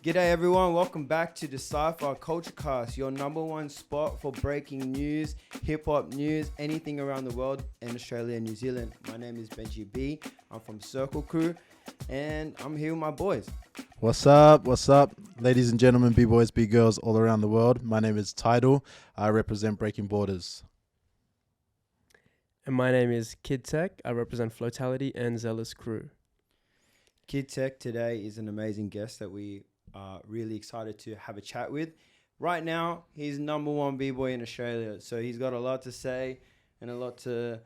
G'day everyone, welcome back to Decypher Culturecast, your number one spot for breaking news, hip-hop news, anything around the world in Australia and New Zealand. My name is Benji B, I'm from Circle Crew, and I'm here with my boys. What's up, ladies and gentlemen, b-boys, b-girls all around the world. My name is Tydal, I represent Breaking Borders. And my name is Kid Tek, I represent Floatality and Zealous Crew. Kid Tek today is an amazing guest that we are really excited to have a chat with. Right now, he's number one b-boy in Australia, so he's got a lot to say and a lot to,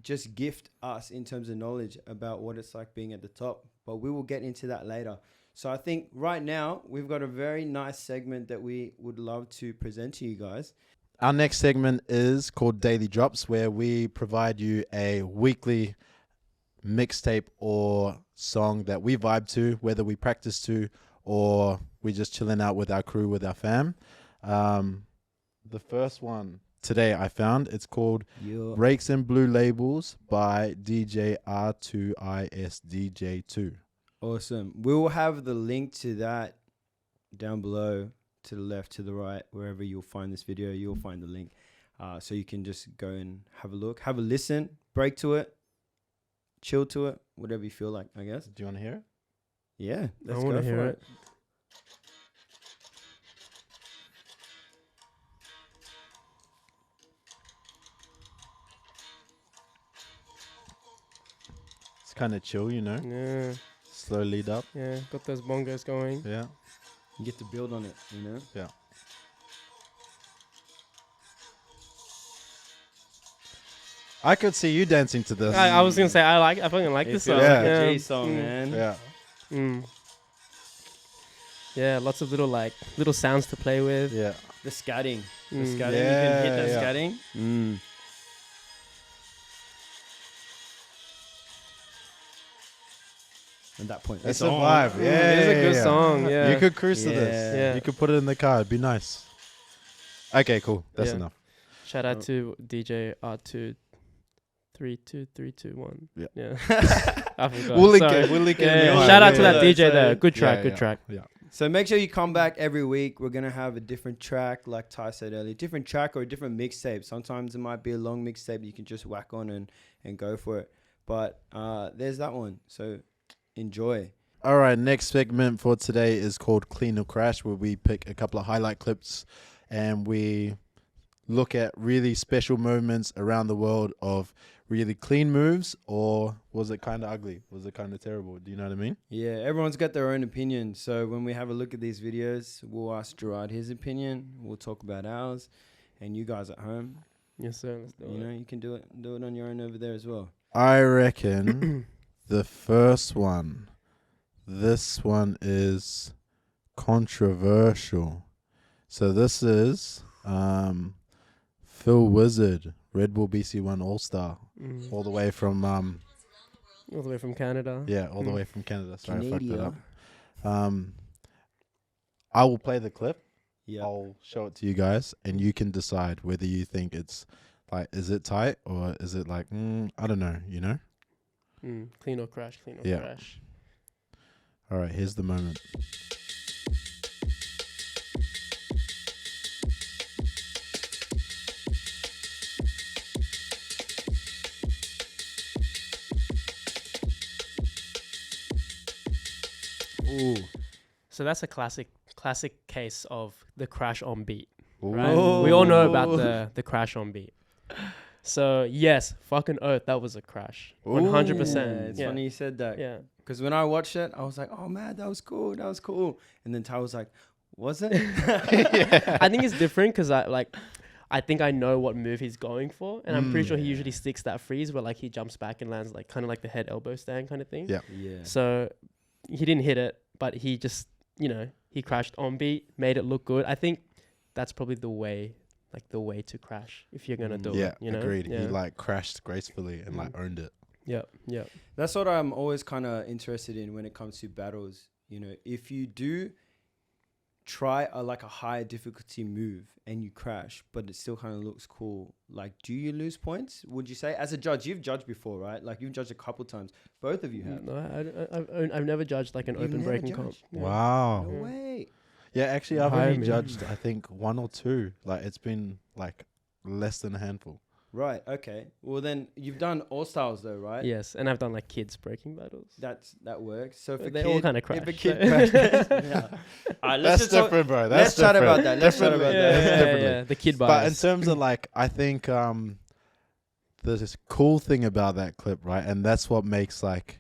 just gift us in terms of knowledge about what it's like being at the top. But we will get into that later. So I think right now, we've got a very nice segment that we would love to present to you guys. Our next segment is called Daily Drops, where we provide you a weekly mixtape or song that we vibe to, whether we practice to or we just chilling out with our crew, with our fam. The first one today I found, it's called Breaks and Blue Labels by DJ R2ISDJ2. Awesome. We will have the link to that down below, to the left, to the right, wherever you'll find this video, you'll find the link. So you can just go and have a look, have a listen, break to it, chill to it, whatever you feel like, I guess. Do you want to hear it? Yeah, let's I want go to hear for it. It's kind of chill, Yeah, slow lead up. yeah, got those bongos going. Yeah. You get to build on it, Yeah. I could see you dancing to this. I was gonna say I fucking like this song. Like Yeah. a G song, man. Yeah. Yeah, lots of little sounds to play with. Yeah. The scatting. The Mm. scatting. Yeah, You can hit that yeah. scatting. At that point, It's it's a on. vibe. Yeah. It is a good yeah. song. Yeah, You could cruise to Yeah. this. Yeah. You could put it in the car. It'd be nice. Okay, cool. That's Yeah. enough. Shout out to DJ R23231. Yeah. I forgot. We'll link Sorry. it. We'll link it. in Yeah, the bio. shout out to Yeah, that yeah. DJ there. So- Good track. Yeah, Good yeah. track. Yeah. So make sure you come back every week. We're gonna have a different track, like Ty said earlier, different track or a different mixtape. Sometimes it might be a long mixtape you can just whack on and go for it. But there's that one. So enjoy. All right. Next segment for today is called Clean or Crash, where we pick a couple of highlight clips and we look at really special moments around the world of really clean moves, or was it kind of ugly? Was it kind of terrible? Do you know what I mean? Yeah, everyone's got their own opinion. So when we have a look at these videos, we'll ask Gerard his opinion. We'll talk about ours, and you guys at home, Yes, sir. Let's do it. you can do it on your own over there as well. I reckon the first one. This one is controversial. So this is Phil Wizard, Red Bull BC1 All-Star, all the way from All the way from Canada. all the way from Canada. Sorry, I fucked it Canada. up. I will play the clip. Yeah. I'll show it to you guys, and you can decide whether you think it's like, is it tight or is it like, I don't know, Clean or crash. Clean or Yeah. crash. All right, here's the moment. Ooh. So that's a classic case of the crash on beat. Ooh. Right? We all know about the crash on beat. So yes, fucking oath, that was a crash. 100%. Yeah, it's funny you said that. Yeah. Because when I watched it, I was like, oh man, that was cool. And then Ty was like, was it? I think it's different because I think I know what move he's going for, and I'm pretty sure he usually sticks that freeze where like he jumps back and lands like kind of like the head elbow stand kind of thing. Yeah. Yeah. So he didn't hit it, but he just he crashed on beat, made it look good. I think that's probably the way to crash if you're gonna do Yeah, it. agreed. Yeah. He like crashed gracefully and like owned it. Yeah. That's what I'm always kind of interested in when it comes to battles. If you do try like a higher difficulty move and you crash, but it still kind of looks cool, like, do you lose points? Would you say, as a judge, you've judged before, right? Like, you've judged a couple times. Both of you have. No, I've never judged like an You've open never breaking comp. judged? Yeah. Wow. No Yeah. way. Yeah, actually, I've Hire only me. judged, I think, 1 or 2. Like, it's been like less than a handful. Right. Okay. Well, then you've done all styles though, right? Yes, and I've done like kids breaking battles. That works. So if a They kid, all kind of crash. if a kid crashes, yeah. All right, That's different, bro. That's let's chat different. about that. Let's chat about Yeah, that. yeah, Definitely. yeah, the kid But in bias. terms of like, I think there's this cool thing about that clip, right? And that's what makes like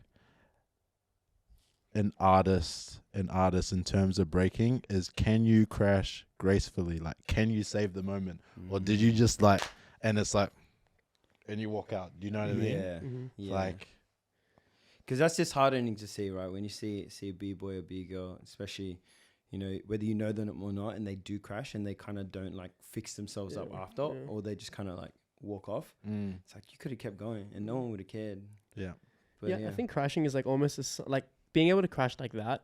an artist in terms of breaking is, can you crash gracefully? Like, can you save the moment? Or did you just like, and it's like, and you walk out. Do you know what I mean? Yeah. Mhm. Yeah. Like, Because that's just hardening to see, right? When you see a b-boy or b-girl, especially, you know, whether you know them or not, and they do crash and they kind of don't like fix themselves up Yeah, after, yeah. or they just kind of like walk off. It's like, you could have kept going and no one would have cared. yeah. But Yeah, I think crashing is like almost like being able to crash like that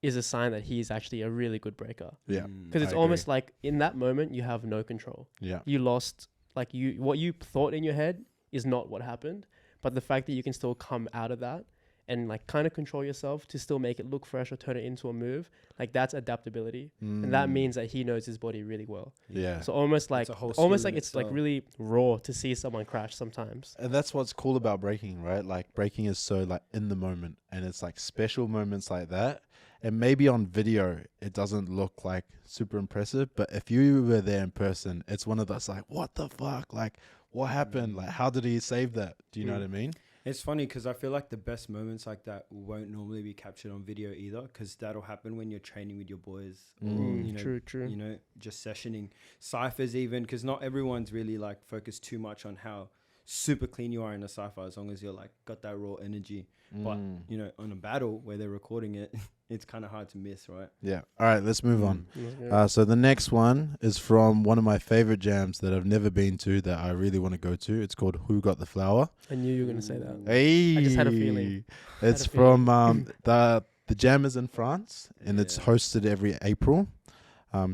is a sign that he's actually a really good breaker. Yeah. Because it's I almost like in that moment you have no control. Yeah. You lost, like what you thought in your head is not what happened, but the fact that you can still come out of that and like kind of control yourself to still make it look fresh or turn it into a move, like that's adaptability, and that means that he knows his body really well. Yeah. So almost like a whole skill in it's like itself. really raw to see someone crash sometimes. And that's what's cool about breaking, right? Like, breaking is so like in the moment, and it's like special moments like that. And maybe on video it doesn't look like super impressive, but if you were there in person, it's one of those like, what the fuck? Like, what happened? Like, how did he save that? Do you know what I mean? It's funny because I feel like the best moments like that won't normally be captured on video either, because that'll happen when you're training with your boys or, you know, True. you know, just sessioning ciphers even, because not everyone's really like focused too much on how super clean you are in a cipher, as long as you're like got that raw energy. But, you know, on a battle where they're recording it, it's kind of hard to miss, right? Yeah. All right, let's move on. Yeah. So the next one is from one of my favorite jams that I've never been to that I really want to go to. It's called Who Got the Flower? I knew you were gonna say that. Hey, I just had a feeling. It's Had a feeling. from the jam is in France, and it's Yeah. hosted every April.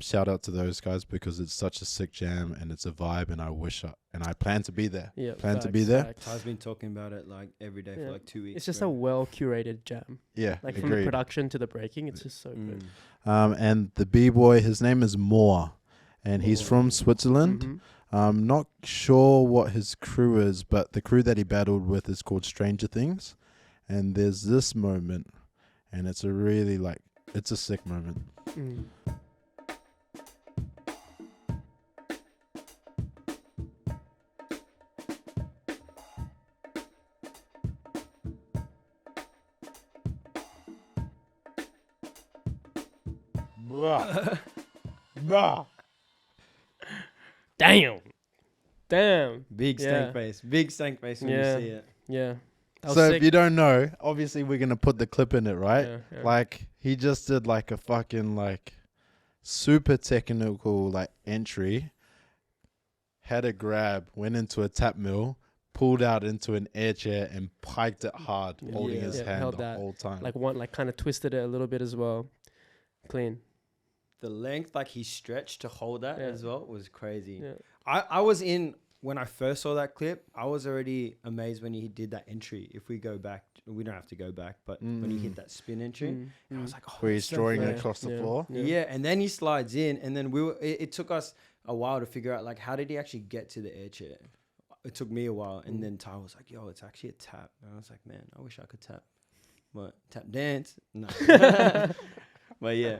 Shout out to those guys because it's such a sick jam and it's a vibe, and I plan to be there. Yeah, Plan to be facts, there. facts. Ty's been talking about it like every day Yeah. for like 2 weeks. It's just bro. a well curated jam. Yeah, Like from the agreed. production to the breaking, it's just so good. And the b-boy, his name is Moore, and he's Moore. from Switzerland. Mhm. I'm not sure what his crew is, but the crew that he battled with is called Stranger Things. And there's this moment, and it's a really like, it's a sick moment. Mm. Damn. Big Yeah. stank face. Big stank face when Yeah. you see it. Yeah. That was So sick. if you don't know, obviously we're gonna put the clip in it, right? Yeah. Like, he just did like a fucking like super technical like entry, had a grab, went into a tap mill, pulled out into an air chair and piked it hard, Yeah. holding Yeah. his Yeah, hand held the that. whole time. Like one, like kind of twisted it a little bit as well. Clean. The length, like he stretched to hold that Yeah. as well, was crazy. Yeah. I was in, when I first saw that clip, I was already amazed when he did that entry. If we go back, we don't have to go back, but when he hit that spin entry, I was like, oh, Where that's he's so drawing fast. across the Yeah. floor. Yeah, and then he slides in, and then it took us a while to figure out like how did he actually get to the air chair. It took me a while, and then Ty was like, "Yo, it's actually a tap," and I was like, "Man, I wish I could tap." What, tap dance? No, but yeah,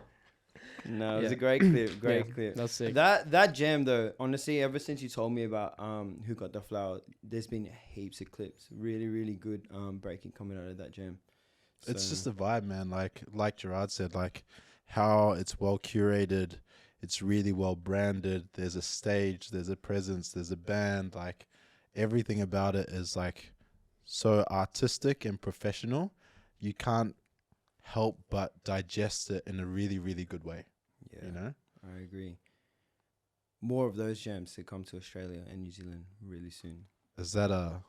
no, it was Yeah. a great clip, great Yeah, clip. that's sick. That jam though, honestly, ever since you told me about Who Got the Flower, there's been heaps of clips, really, really good breaking coming out of that jam. It's So- just a vibe, man. Like Gerard said, like how it's well curated, it's really well branded. There's a stage, there's a presence, there's a band. Like everything about it is like so artistic and professional. You can't help but digest it in a really, really good way. yeah, You know? I agree. More of those jams to come to Australia and New Zealand really soon. Is that a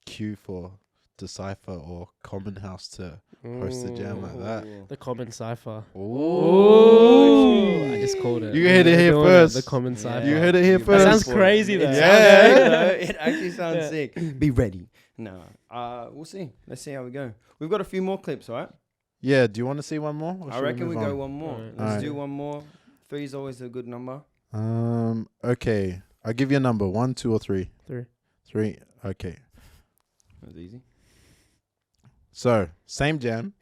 cue for Decypher or Common House to host a jam like that. The common Cypher. Ooh. I just called it. You heard it We're here doing first. The common Yeah. Cypher. You heard it here That first. sounds crazy, though. It Yeah. sounds good, though. It actually sounds Yeah. sick. Be ready. No. We'll see. Let's see how we go. We've got a few more clips, right? Yeah, do you want to see one more? or I should reckon we move go on? one more. Alright. Let's Alright. do one more. 3 is always a good number. Okay. I'll give you a number. 1, 2, or 3. 3. 3. Okay. That was easy. So, same jam.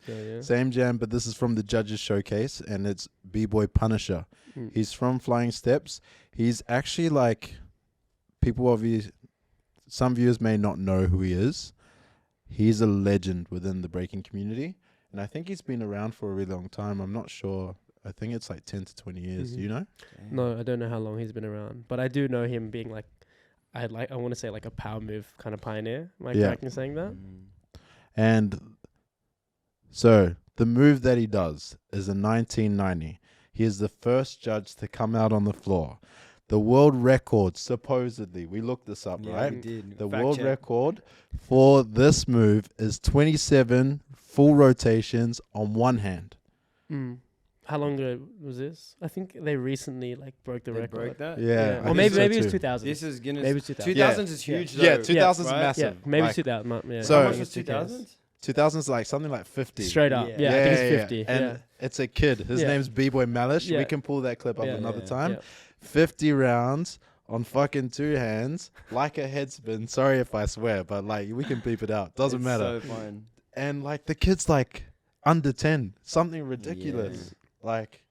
Yeah. Same jam, but this is from the Judges Showcase, and it's B-Boy Punisher. Mm. He's from Flying Steps. He's actually like, some viewers may not know who he is. He's a legend within the breaking community, and I think he's been around for a really long time. I'm not sure. I think it's like 10 to 20 years. Mhm. Do you know? No, I don't know how long he's been around, but I do know him being like, I want to say like a power move kind of pioneer. Am I Yeah. correct in saying that? And so the move that he does is in 1990. He is the first judge to come out on the floor. The world record, supposedly, we looked this up, Yeah, right? we did. The Fact world check. record for this move is 27 full rotations on one hand. Mm. How long ago was this? I think they recently like broke the They record. broke that? Yeah, I Or think maybe so maybe it was too. 2000. This is Guinness. Maybe 2000. 2000s is huge, though. Yeah, 2000's right? massive. Yeah, maybe Like, 2000. Yeah. So- How I much think was it's 2000. 2000? 2000's like something like 50. Straight up. Yeah. Yeah, I think it's 50. And Yeah. it's a kid. His Yeah. name's B-Boy Malish. Yeah. We can pull that clip up Yeah. another Yeah. time. Yeah. 50 rounds on fucking 2 hands, like a head spin. Sorry if I swear, but like we can beep it out. Doesn't It's matter. so fun. And like the kid's like under 10, something ridiculous. Like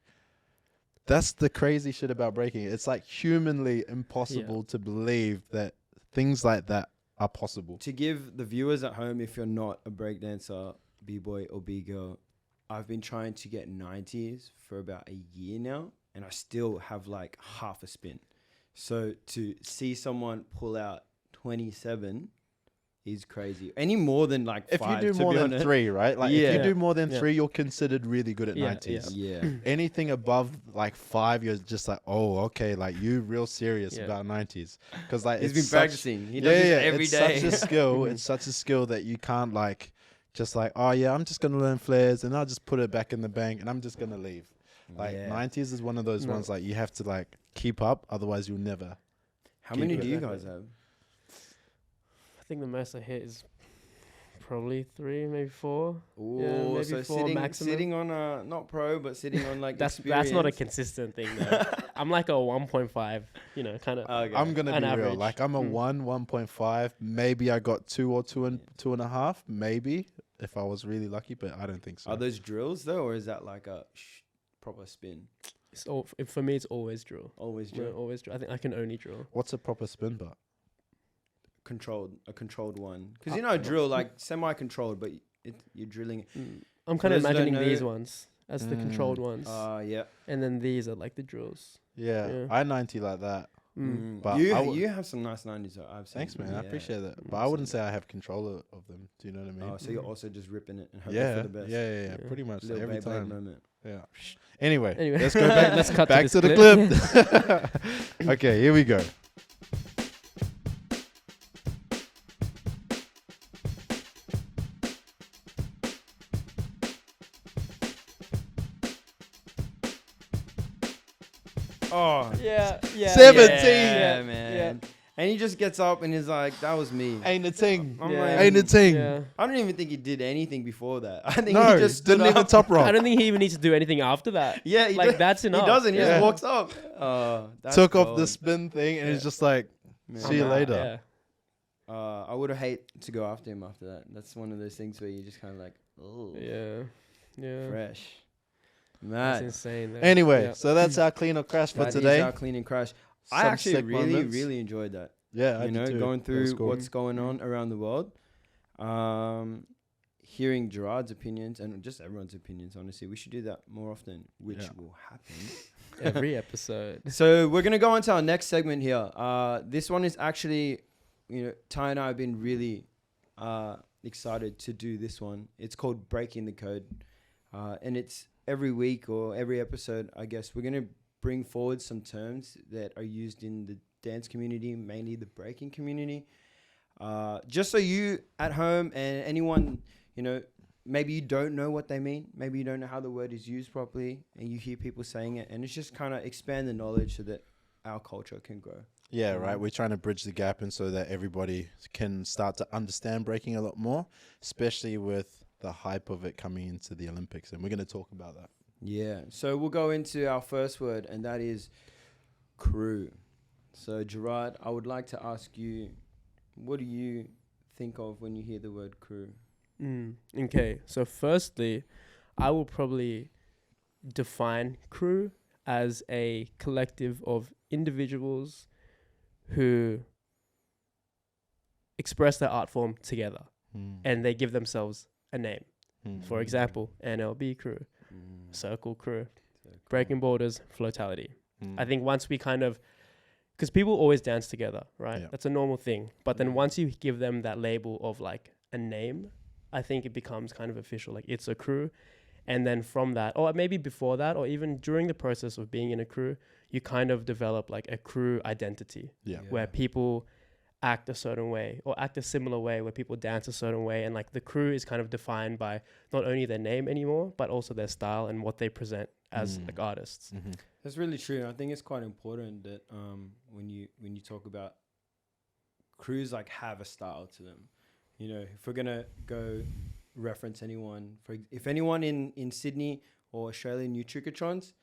that's the crazy shit about breaking. It's like humanly impossible to believe that things like that are possible. To give the viewers at home, if you're not a breakdancer, b-boy or b-girl, I've been trying to get 90s for about a year now, and I still have like half a spin. So to see someone pull out 27 is crazy. Any more than like If 5, you do to more be than honest. 3, right? Like if Yeah. you do more than Yeah. 3, you're considered really good at Yeah, 90s. Yeah. Anything above like 5, you're just like, oh, okay, like you real serious Yeah. about 90s. Because like He's it's been such- practicing. He does this every it's day. such a skill. It's such a skill that you can't like just like, oh yeah, I'm just gonna learn flares and I'll just put it back in the bank and I'm just gonna leave. Like Yeah. 90s is one of those No. ones like you have to like keep up, otherwise you'll never. How many keep do it. you guys have? I think the most I hit is probably 3, maybe 4. Ooh, maybe so 4 sitting maximum. sitting on a not pro, but sitting on like That's not a experience. consistent thing though. I'm like a 1.5, kind of. Okay. I'm gonna An be real. average. Like I'm a Mm. 1.5. Maybe I got 2 or 2.5. Maybe if I was really lucky, but I don't think so. Are those drills though, or is that like a proper spin? It's all, for me, it's always drill. Always Yeah, drill. always drill. I think I can only drill. What's a proper spin bar? A controlled one. Because you know, drill like semi-controlled, but you're drilling. I'm kind of those who don't imagining these know- ones as the controlled ones, Yeah. and then these are like the drills. Yeah, Yeah. I 90 like that. But you I would- you have some nice 90s. I've seen. Thanks, man. I Yeah. appreciate that. But I've I wouldn't seen say I have control of them. Do you know what I mean? Oh, so you're also just ripping it and hoping yeah, for the best. yeah, Yeah. pretty much Little every Beyblade time. moment. Yeah. Anyway, Anyway. let's go back. Let's cut back to to this the clip. Okay, here we go. Oh, Yeah, yeah. 17. yeah, man. Yeah. And he just gets up and he's like, "That was me." Ain't a ting. I'm Yeah. like, Ain't a ting. Yeah. I don't even think he did anything before that. I think No, he just stood didn't even up. top rock. I don't think he even needs to do anything after that. Yeah, he like do- that's He enough. doesn't. He Yeah. just walks up. Oh, that's Took off the cold. spin thing and Yeah. it's just like, Man. see you I'm out, later. Yeah. I would have hate to go after him after that. That's one of those things where you just kind of like, oh, Yeah. Yeah. fresh. That's Mad. insane. Though. Anyway, Yeah. so that's our clean or crash for That is today. our clean and crash. I Some actually sick really, moments. really enjoyed that. Yeah, I You know, did too. going That was through cool. what's going on around the world. Hearing Gerard's opinions and just everyone's opinions, honestly. We should do that more often, which Yeah. will happen. Every episode. So we're going to go on to our next segment here. This one is actually, Ty and I have been really excited to do this one. It's called Breaking the Code. And it's every week or every episode, I guess, we're going to bring forward some terms that are used in the dance community, mainly the breaking community. Just so you at home and anyone, you know, maybe you don't know what they mean. Maybe you don't know how the word is used properly and you hear people saying it. And it's just kind of expand the knowledge so that our culture can grow. Yeah, right. We're trying to bridge the gap and so that everybody can start to understand breaking a lot more, especially with the hype of it coming into the Olympics. And we're going to talk about that. Yeah. So we'll go into our first word, and that is crew. So Gerard, I would like to ask you, what do you think of when you hear the word crew? Okay, so firstly, I will probably define crew as a collective of individuals who express their art form together and they give themselves a name. For example, NLB crew, circle crew, breaking borders, floatality. I think once we kind of, because people always dance together, right? Yeah. That's a normal thing. But then once you give them that label of like a name, I think it becomes kind of official, like it's a crew. And then from that, or maybe before that, or even during the process of being in a crew, you kind of develop like a crew identity where people act a certain way or act a similar way, where people dance a certain way. And like the crew is kind of defined by not only their name anymore, but also their style and what they present as like artists. That's really true. I think it's quite important that when you talk about crews, like have a style to them. You know, if we're gonna go reference anyone, if anyone in Sydney or Australia knew Trickotrons,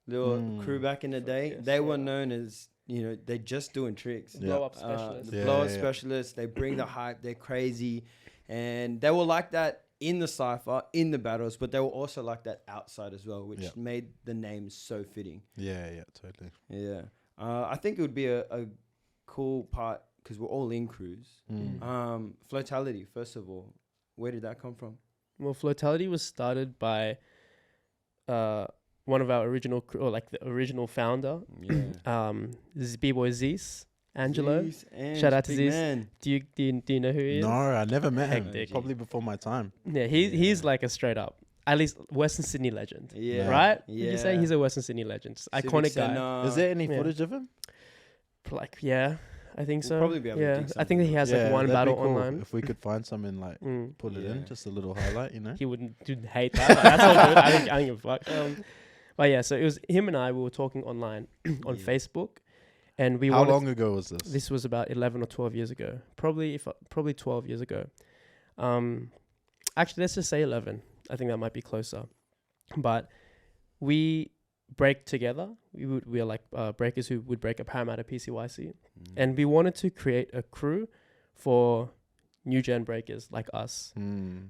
little crew back in the day, they were known as, you know, they're just doing tricks. Blow up specialists. The blow up specialists. They bring the hype. They're crazy, and they were like that in the Cypher, in the battles, but they were also like that outside as well, which made the names so fitting. Yeah, totally. Yeah. I think it would be a cool part because we're all in crews. Floatality, first of all, where did that come from? Well, floatality was started by one of our original crew, or like the original founder. This is bboy Zeus. Angelo, shout out to Zeus. Do you know who he is? No, I never met him. Hectic. Probably before my time. Yeah, he's like a straight up, at least Western Sydney legend. Yeah, right. Yeah. Would you say he's a Western Sydney legend? Just iconic guy. Is there any footage of him? Like, yeah, I think so. We'll probably be able to dig I think that he has like one battle online. If we could find some and like put it in, just a little highlight, you know. He wouldn't hate that. Like, that's all good. I don't give a fuck. But yeah, so it was him and I. We were talking online on Facebook. And we How long ago was this? This was about 11 or 12 years ago. Probably 12 years ago. Actually, let's just say 11. I think that might be closer. But we break together. We are like breakers who would break a Parramatta PCYC. And we wanted to create a crew for new gen breakers like us.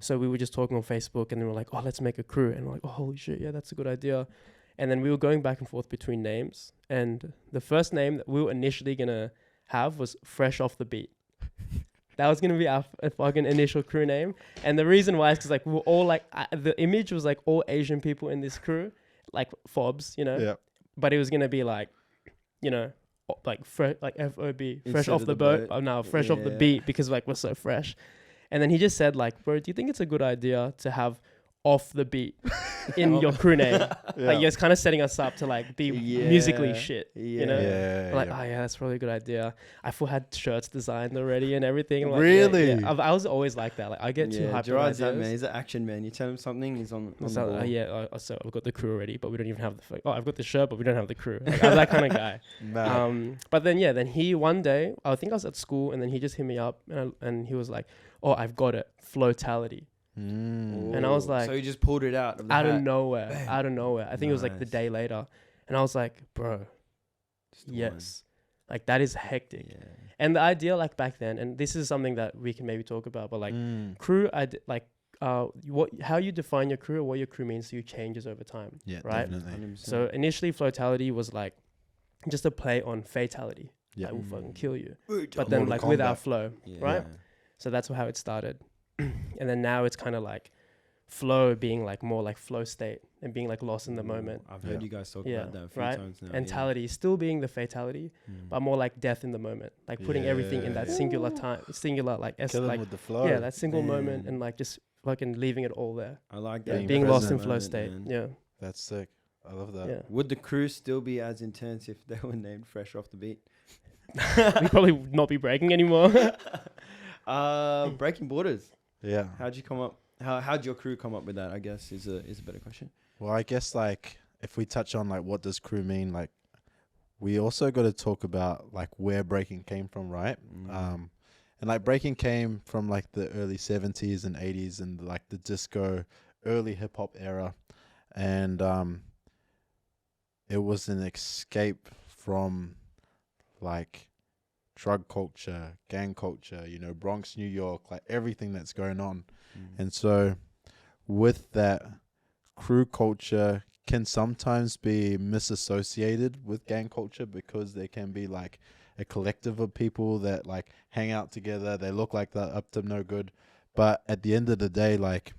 So we were just talking on Facebook and then we're like, oh, let's make a crew. And we're like, oh, holy shit, yeah, that's a good idea. And then we were going back and forth between names. And the first name that we were initially going to have was Fresh Off the Beat. That was going to be our fucking initial crew name. And the reason why is because like we were all like, the image was like all Asian people in this crew, like FOBs, you know. Yeah. But it was going to be like, you know, like like FOB, fresh off the boat. Oh no, fresh off the beat, because like we're so fresh. And then he just said like, bro, do you think it's a good idea to have off the beat in your crew name? Like you're kind of setting us up to like be musically shit, you know? Like, oh yeah, that's probably a good idea. I had shirts designed already and everything. Like, really? I was always like that. Like I get too hyped. Gerard's that man. He's an action man. You tell him something, he's on the ball. So I've got the crew already, but we don't even have the I've got the shirt, but we don't have the crew. Like, I'm that kind of guy. But then he one day, I think I was at school, and then he just hit me up and he was like, oh, I've got it, floatality. And I was like, so he just pulled it out of nowhere. Bam. Out of nowhere. I think it was like the day later, and I was like, bro, yes, like that is hectic. And the idea, like back then, and this is something that we can maybe talk about, but like crew, how you define your crew or what your crew means to you changes over time. Right. Definitely. So initially, floatality was like just a play on fatality. I will fucking kill you. But then like with our flow, right? So that's how it started. And then now it's kind of like flow being like more like flow state and being like lost in the moment. I've heard you guys talk about that a few times now. Mentality still being the fatality, but more like death in the moment, like putting everything in that singular time, singular like like with the flow. Yeah, that single moment, and like just fucking leaving it all there. I like that. Being lost in flow state. Man. Yeah, that's sick. I love that. Yeah. Would the crew still be as intense if they were named Fresh Off the Beat? We'd probably not be breaking anymore. Breaking borders. Yeah. How'd you come up? How'd your crew come up with that? I guess is a better question. Well, I guess like if we touch on like what does crew mean, like we also got to talk about like where breaking came from, right? And like breaking came from like the early 70s and 80s and like the disco, early hip hop era, and it was an escape from like drug culture, gang culture, you know, Bronx, New York, like everything that's going on. And so with that, crew culture can sometimes be misassociated with gang culture because there can be like a collective of people that like hang out together. They look like they're up to no good. But at the end of the day, like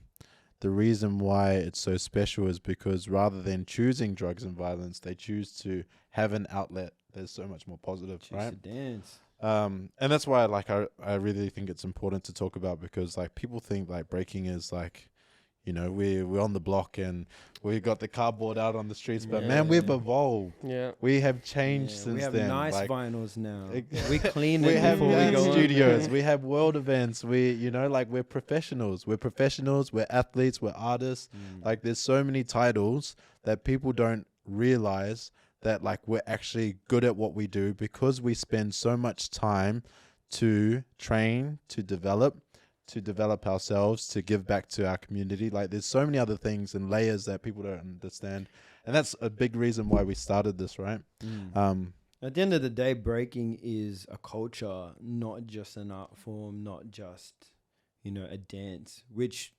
the reason why it's so special is because rather than choosing drugs and violence, they choose to have an outlet that's so much more positive, right? To dance. And that's why like I really think it's important to talk about, because like people think like breaking is like, you know, we're on the block and we got the cardboard out on the streets, but man, we've evolved. Yeah. We have changed since we have then. nice like, vinyls now. We clean it we have before we dance go studios. on. We have world events. We, you know, like we're professionals. We're professionals. We're athletes. We're artists. Like there's so many titles that people don't realize that like we're actually good at what we do because we spend so much time to train, to develop ourselves, to give back to our community. Like there's so many other things and layers that people don't understand. And that's a big reason why we started this, right? At the end of the day, breaking is a culture, not just an art form, not just, you know, a dance, which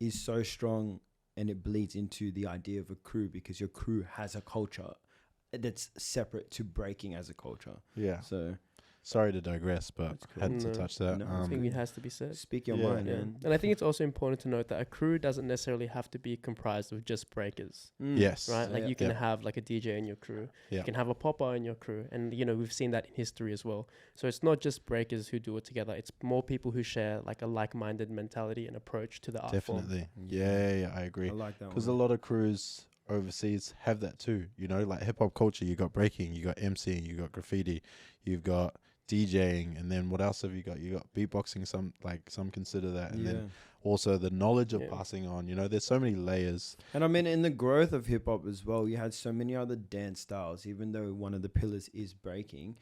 is so strong, and it bleeds into the idea of a crew because your crew has a culture that's separate to breaking as a culture. Yeah. So sorry to digress, but That's cool. had to touch that. No, I think it has to be said. speak your Yeah. mind, man. And I think it's also important to note that a crew doesn't necessarily have to be comprised of just breakers, Yes. right? Like Yeah. you can have like a DJ in your crew. Yeah. You can have a popper in your crew. And, you know, we've seen that in history as well. So it's not just breakers who do it together. It's more people who share like a like-minded mentality and approach to the art form. Definitely. Yeah, I agree. I like that Because a one. lot of crews overseas have that too. You know, like hip hop culture, you got breaking, you got MCing, you got graffiti, you've got DJing, and then what else have you got? You got beatboxing, some consider that, and then also the knowledge of passing on. You know, there's so many layers. And I mean, in the growth of hip hop as well, you had so many other dance styles, even though one of the pillars is breaking,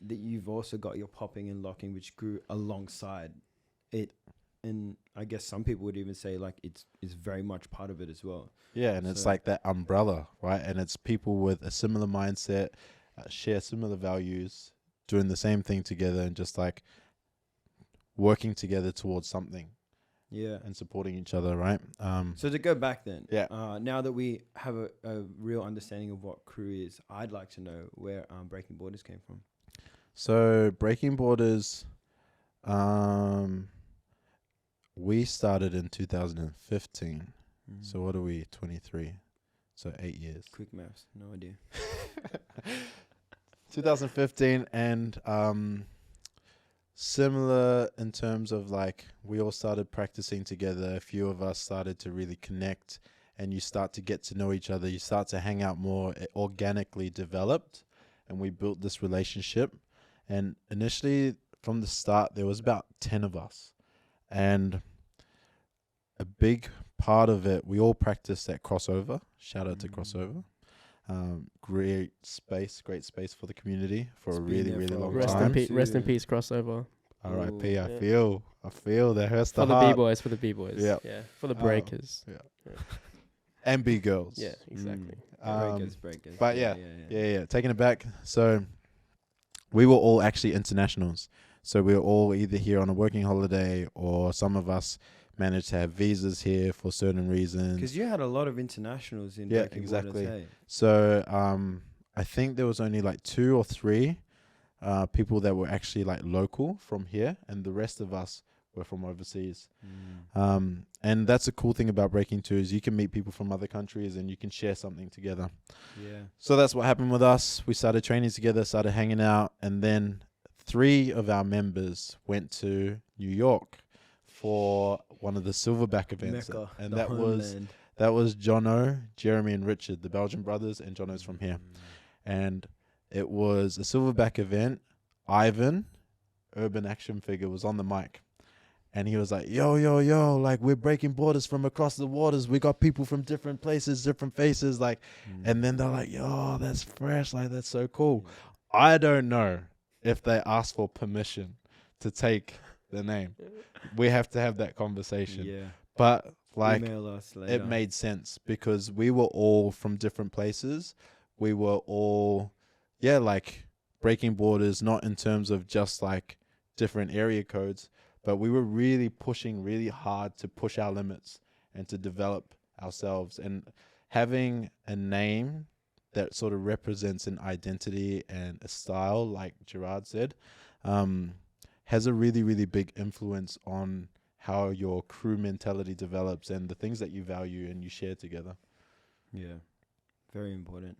that you've also got your popping and locking, which grew alongside it. And I guess some people would even say like it's very much part of it as well. Yeah, and it's So- like that umbrella, right? And it's people with a similar mindset, share similar values, doing the same thing together, and just like working together towards something Yeah. and supporting each other, right? So to go back then, Yeah. now that we have a real understanding of what crew is, I'd like to know where Breaking Borders came from. So Breaking Borders, we started in 2015. So what are we? 23. So 8 years. Quick maths, no idea. 2015, and similar in terms of like we all started practicing together. A few of us started to really connect, and you start to get to know each other. You start to hang out more. It organically developed, and we built this relationship. And initially, from the start, there was about 10 of us, and a big part of it, we all practiced at Crossover. Shout out to Crossover. Great space for the community for It's a been really, there really for a long while. time. Rest in peace, crossover. R.I.P. I Ooh. feel that hurts For the the heart. b-boys, for the b-boys. Yeah. Yeah. For the breakers. And B-girls. Yeah, exactly. Breakers. But yeah, taking it back. So we were all actually internationals. So we were all either here on a working holiday, or some of us managed to have visas here for certain reasons. Because you had a lot of internationals in Yeah, Breaking exactly. Borders, hey? So I think there was only like 2 or 3 people that were actually like local from here, and the rest of us were from overseas. And that's a cool thing about breaking too, is you can meet people from other countries and you can share something together. Yeah. So that's what happened with us. We started training together, started hanging out, and then 3 of our members went to New York for one of the Silverback events. Mecca, And the that homeland. was Jono, Jeremy and Richard, the Belgian brothers, and Jono's from here. And it was a Silverback event. Ivan, urban action figure, was on the mic. And he was like, yo, like we're breaking borders from across the waters. We got people from different places, different faces, like, and then they're like, yo, that's fresh, like that's so cool. I don't know if they asked for permission to take the name. We have to have that conversation. Yeah. But like, Email us later. it made sense because we were all from different places. We were all, like breaking borders, not in terms of just like different area codes, but we were really pushing really hard to push our limits and to develop ourselves. And having a name that sort of represents an identity and a style, like Gerard said, has a really, really big influence on how your crew mentality develops and the things that you value and you share together. Yeah, very important.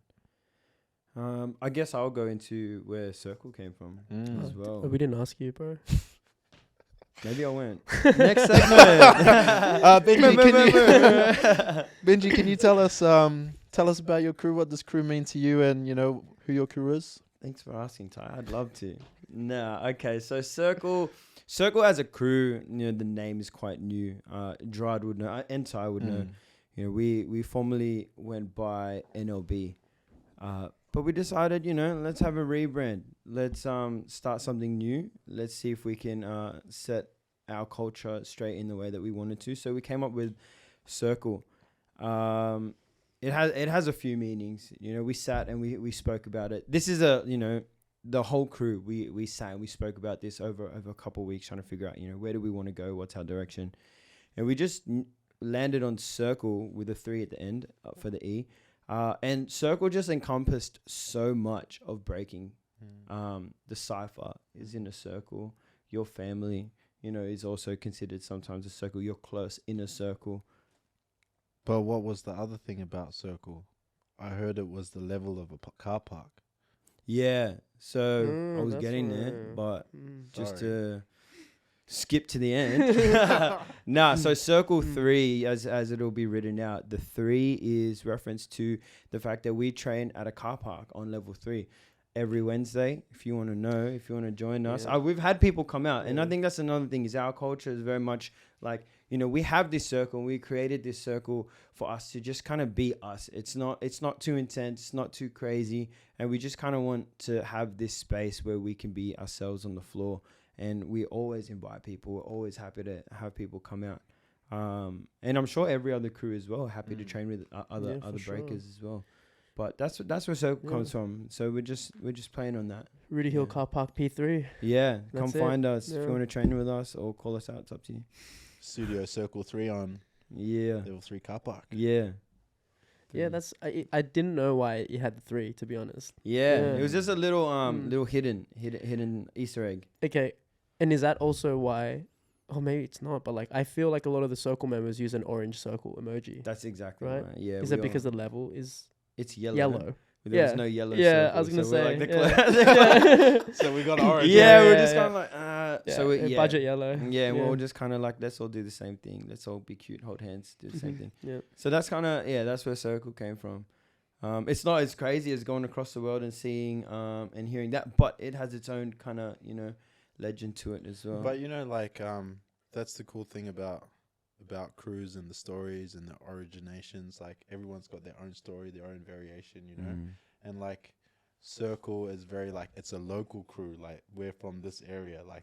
I guess I'll go into where Circle came from as well. We didn't ask you, bro. Maybe I went. Next segment. Benji, can you tell us about your crew? What does crew mean to you, and you know who your crew is? Thanks for asking, Ty. I'd love to. Okay. So Circle as a crew, the name is quite new. Gerard would know, and Ty would know. We formerly went by NLB, but we decided, let's have a rebrand. Let's start something new. Let's see if we can set our culture straight in the way that we wanted to. So we came up with Circle. It has a few meanings. We sat and we spoke about it. This is the whole crew. We sat and we spoke about this over a couple of weeks, trying to figure out, where do we want to go? What's our direction? And we just landed on Circle with a 3 at the end for the E. And Circle just encompassed so much of breaking. The Cypher is in a circle. Your family, is also considered sometimes a circle. Your close inner circle. But what was the other thing about Circle? I heard it was the level of a car park. Yeah, so I was getting there, but just to skip to the end. So Circle 3, as it'll be written out, the 3 is reference to the fact that we train at a car park on level 3 every Wednesday. If you want to know, if you want to join us, we've had people come out, and I think that's another thing, is our culture is very much like, we have this circle, and we created this circle for us to just kind of be us. It's not too intense, it's not too crazy, and we just kind of want to have this space where we can be ourselves on the floor. And we always invite people. We're always happy to have people come out. And I'm sure every other crew as well, happy to train with other breakers as well. But that's where Circle comes from. So we're just playing on that. Rudy Hill Car Park P3. Yeah, That's come find us if you want to train with us or call us out. It's up to you. Studio Circle 3 on level 3 car park. Yeah. Yeah, I didn't know why you had the 3, to be honest. Yeah. It was just a little hidden Easter egg. Okay. And is that also why, or maybe it's not, but like I feel like a lot of the Circle members use an orange circle emoji. That's exactly right. Yeah. Is that because the level is it's yellow? Yellow. There's no yellow. Yeah, circle, I was gonna so say. We're like So we got orange. we're just kind of like so budget yellow. Yeah, we're all just kind of like, let's all do the same thing. Let's all be cute, hold hands, do the same thing. Yeah. So that's kind of that's where Circle came from. It's not as crazy as going across the world and seeing and hearing that, but it has its own kind of legend to it as well. But that's the cool thing about crews and the stories and the originations. Like everyone's got their own story, their own variation, and like Circle is very like, it's a local crew. Like we're from this area. Like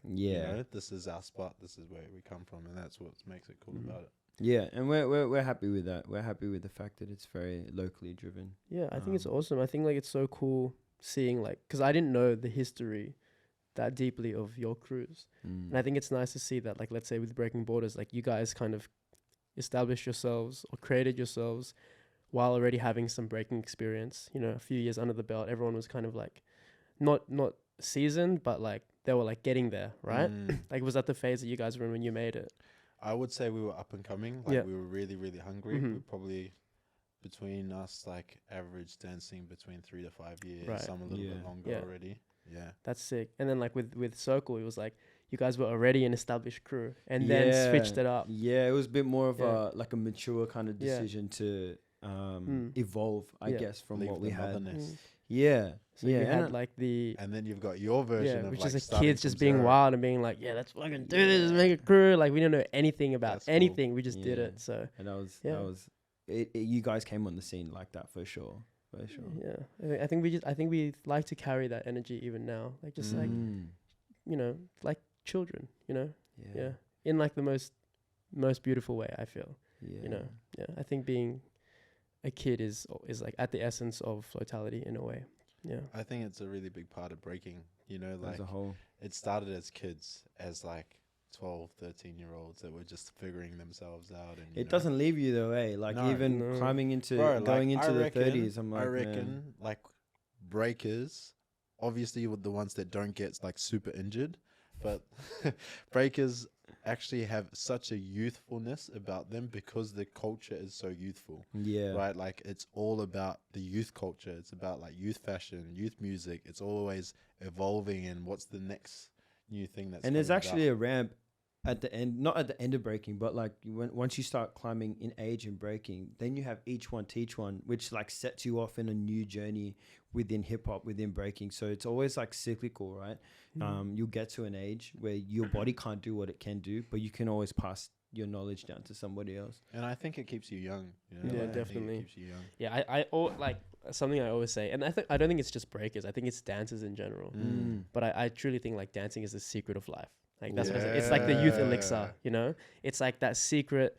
this is our spot. This is where we come from, and that's what makes it cool about it. Yeah, and we're happy with that. We're happy with the fact that it's very locally driven. Yeah, I think it's awesome. I think like it's so cool seeing like, because I didn't know the history that deeply of your crews, and I think it's nice to see that, like, let's say with Breaking Borders, like you guys kind of established yourselves or created yourselves while already having some breaking experience. A few years under the belt, everyone was kind of like not seasoned, but like they were like getting there, right? Like was that the phase that you guys were in when you made it? I would say we were up and coming. Like we were really, really hungry. We probably, between us, like average dancing between 3 to 5 years, Right. some a little bit longer already. Yeah. That's sick. And then like with Circle, it was like you guys were already an established crew and then switched it up. Yeah, it was a bit more of a mature kind of decision to evolve, I Yeah. guess, from Leave what we the had. mother nest. Yeah. So yeah. you and had like the And then you've got your version of which like is the starting kids just from being zero. wild and being like, yeah, let's fucking do this, let's make a crew. Like we didn't know anything about That's cool. anything. We just did Yeah. it. So and that Yeah. was you guys came on the scene like that for sure. For sure. yeah, I think we like to carry that energy even now. Like just like like children, yeah, in like the most beautiful way. I feel, Yeah. I think being a kid is like at the essence of floatality in a way. Yeah. I think it's a really big part of breaking, like As a whole. it started as kids, as like 12, 13-year-olds that were just figuring themselves out. And It doesn't leave you though, eh? Like No. even No. climbing into Bro, going like, into I the reckon- 30s, I'm like, I reckon man. like breakers, obviously with the ones that don't get like super injured, but breakers actually have such a youthfulness about them because the culture is so youthful. Yeah. Right, like it's all about the youth culture. It's about like youth fashion, youth music. It's always evolving, and what's the next new thing that's. And there's coming actually about. a ramp at the end, not at the end of breaking, but like once you start climbing in age and breaking, then you have each one teach one, which like sets you off in a new journey within hip hop, within breaking. So it's always like cyclical, right? You'll get to an age where your body can't do what it can do, but you can always pass your knowledge down to somebody else. And I think it keeps you young. Yeah, I think definitely. it keeps you young. Yeah, like something I always say, and I don't think it's just breakers. I think it's dancers in general. But I truly think like dancing is the secret of life. Like that's what it's like the youth elixir. It's like that secret,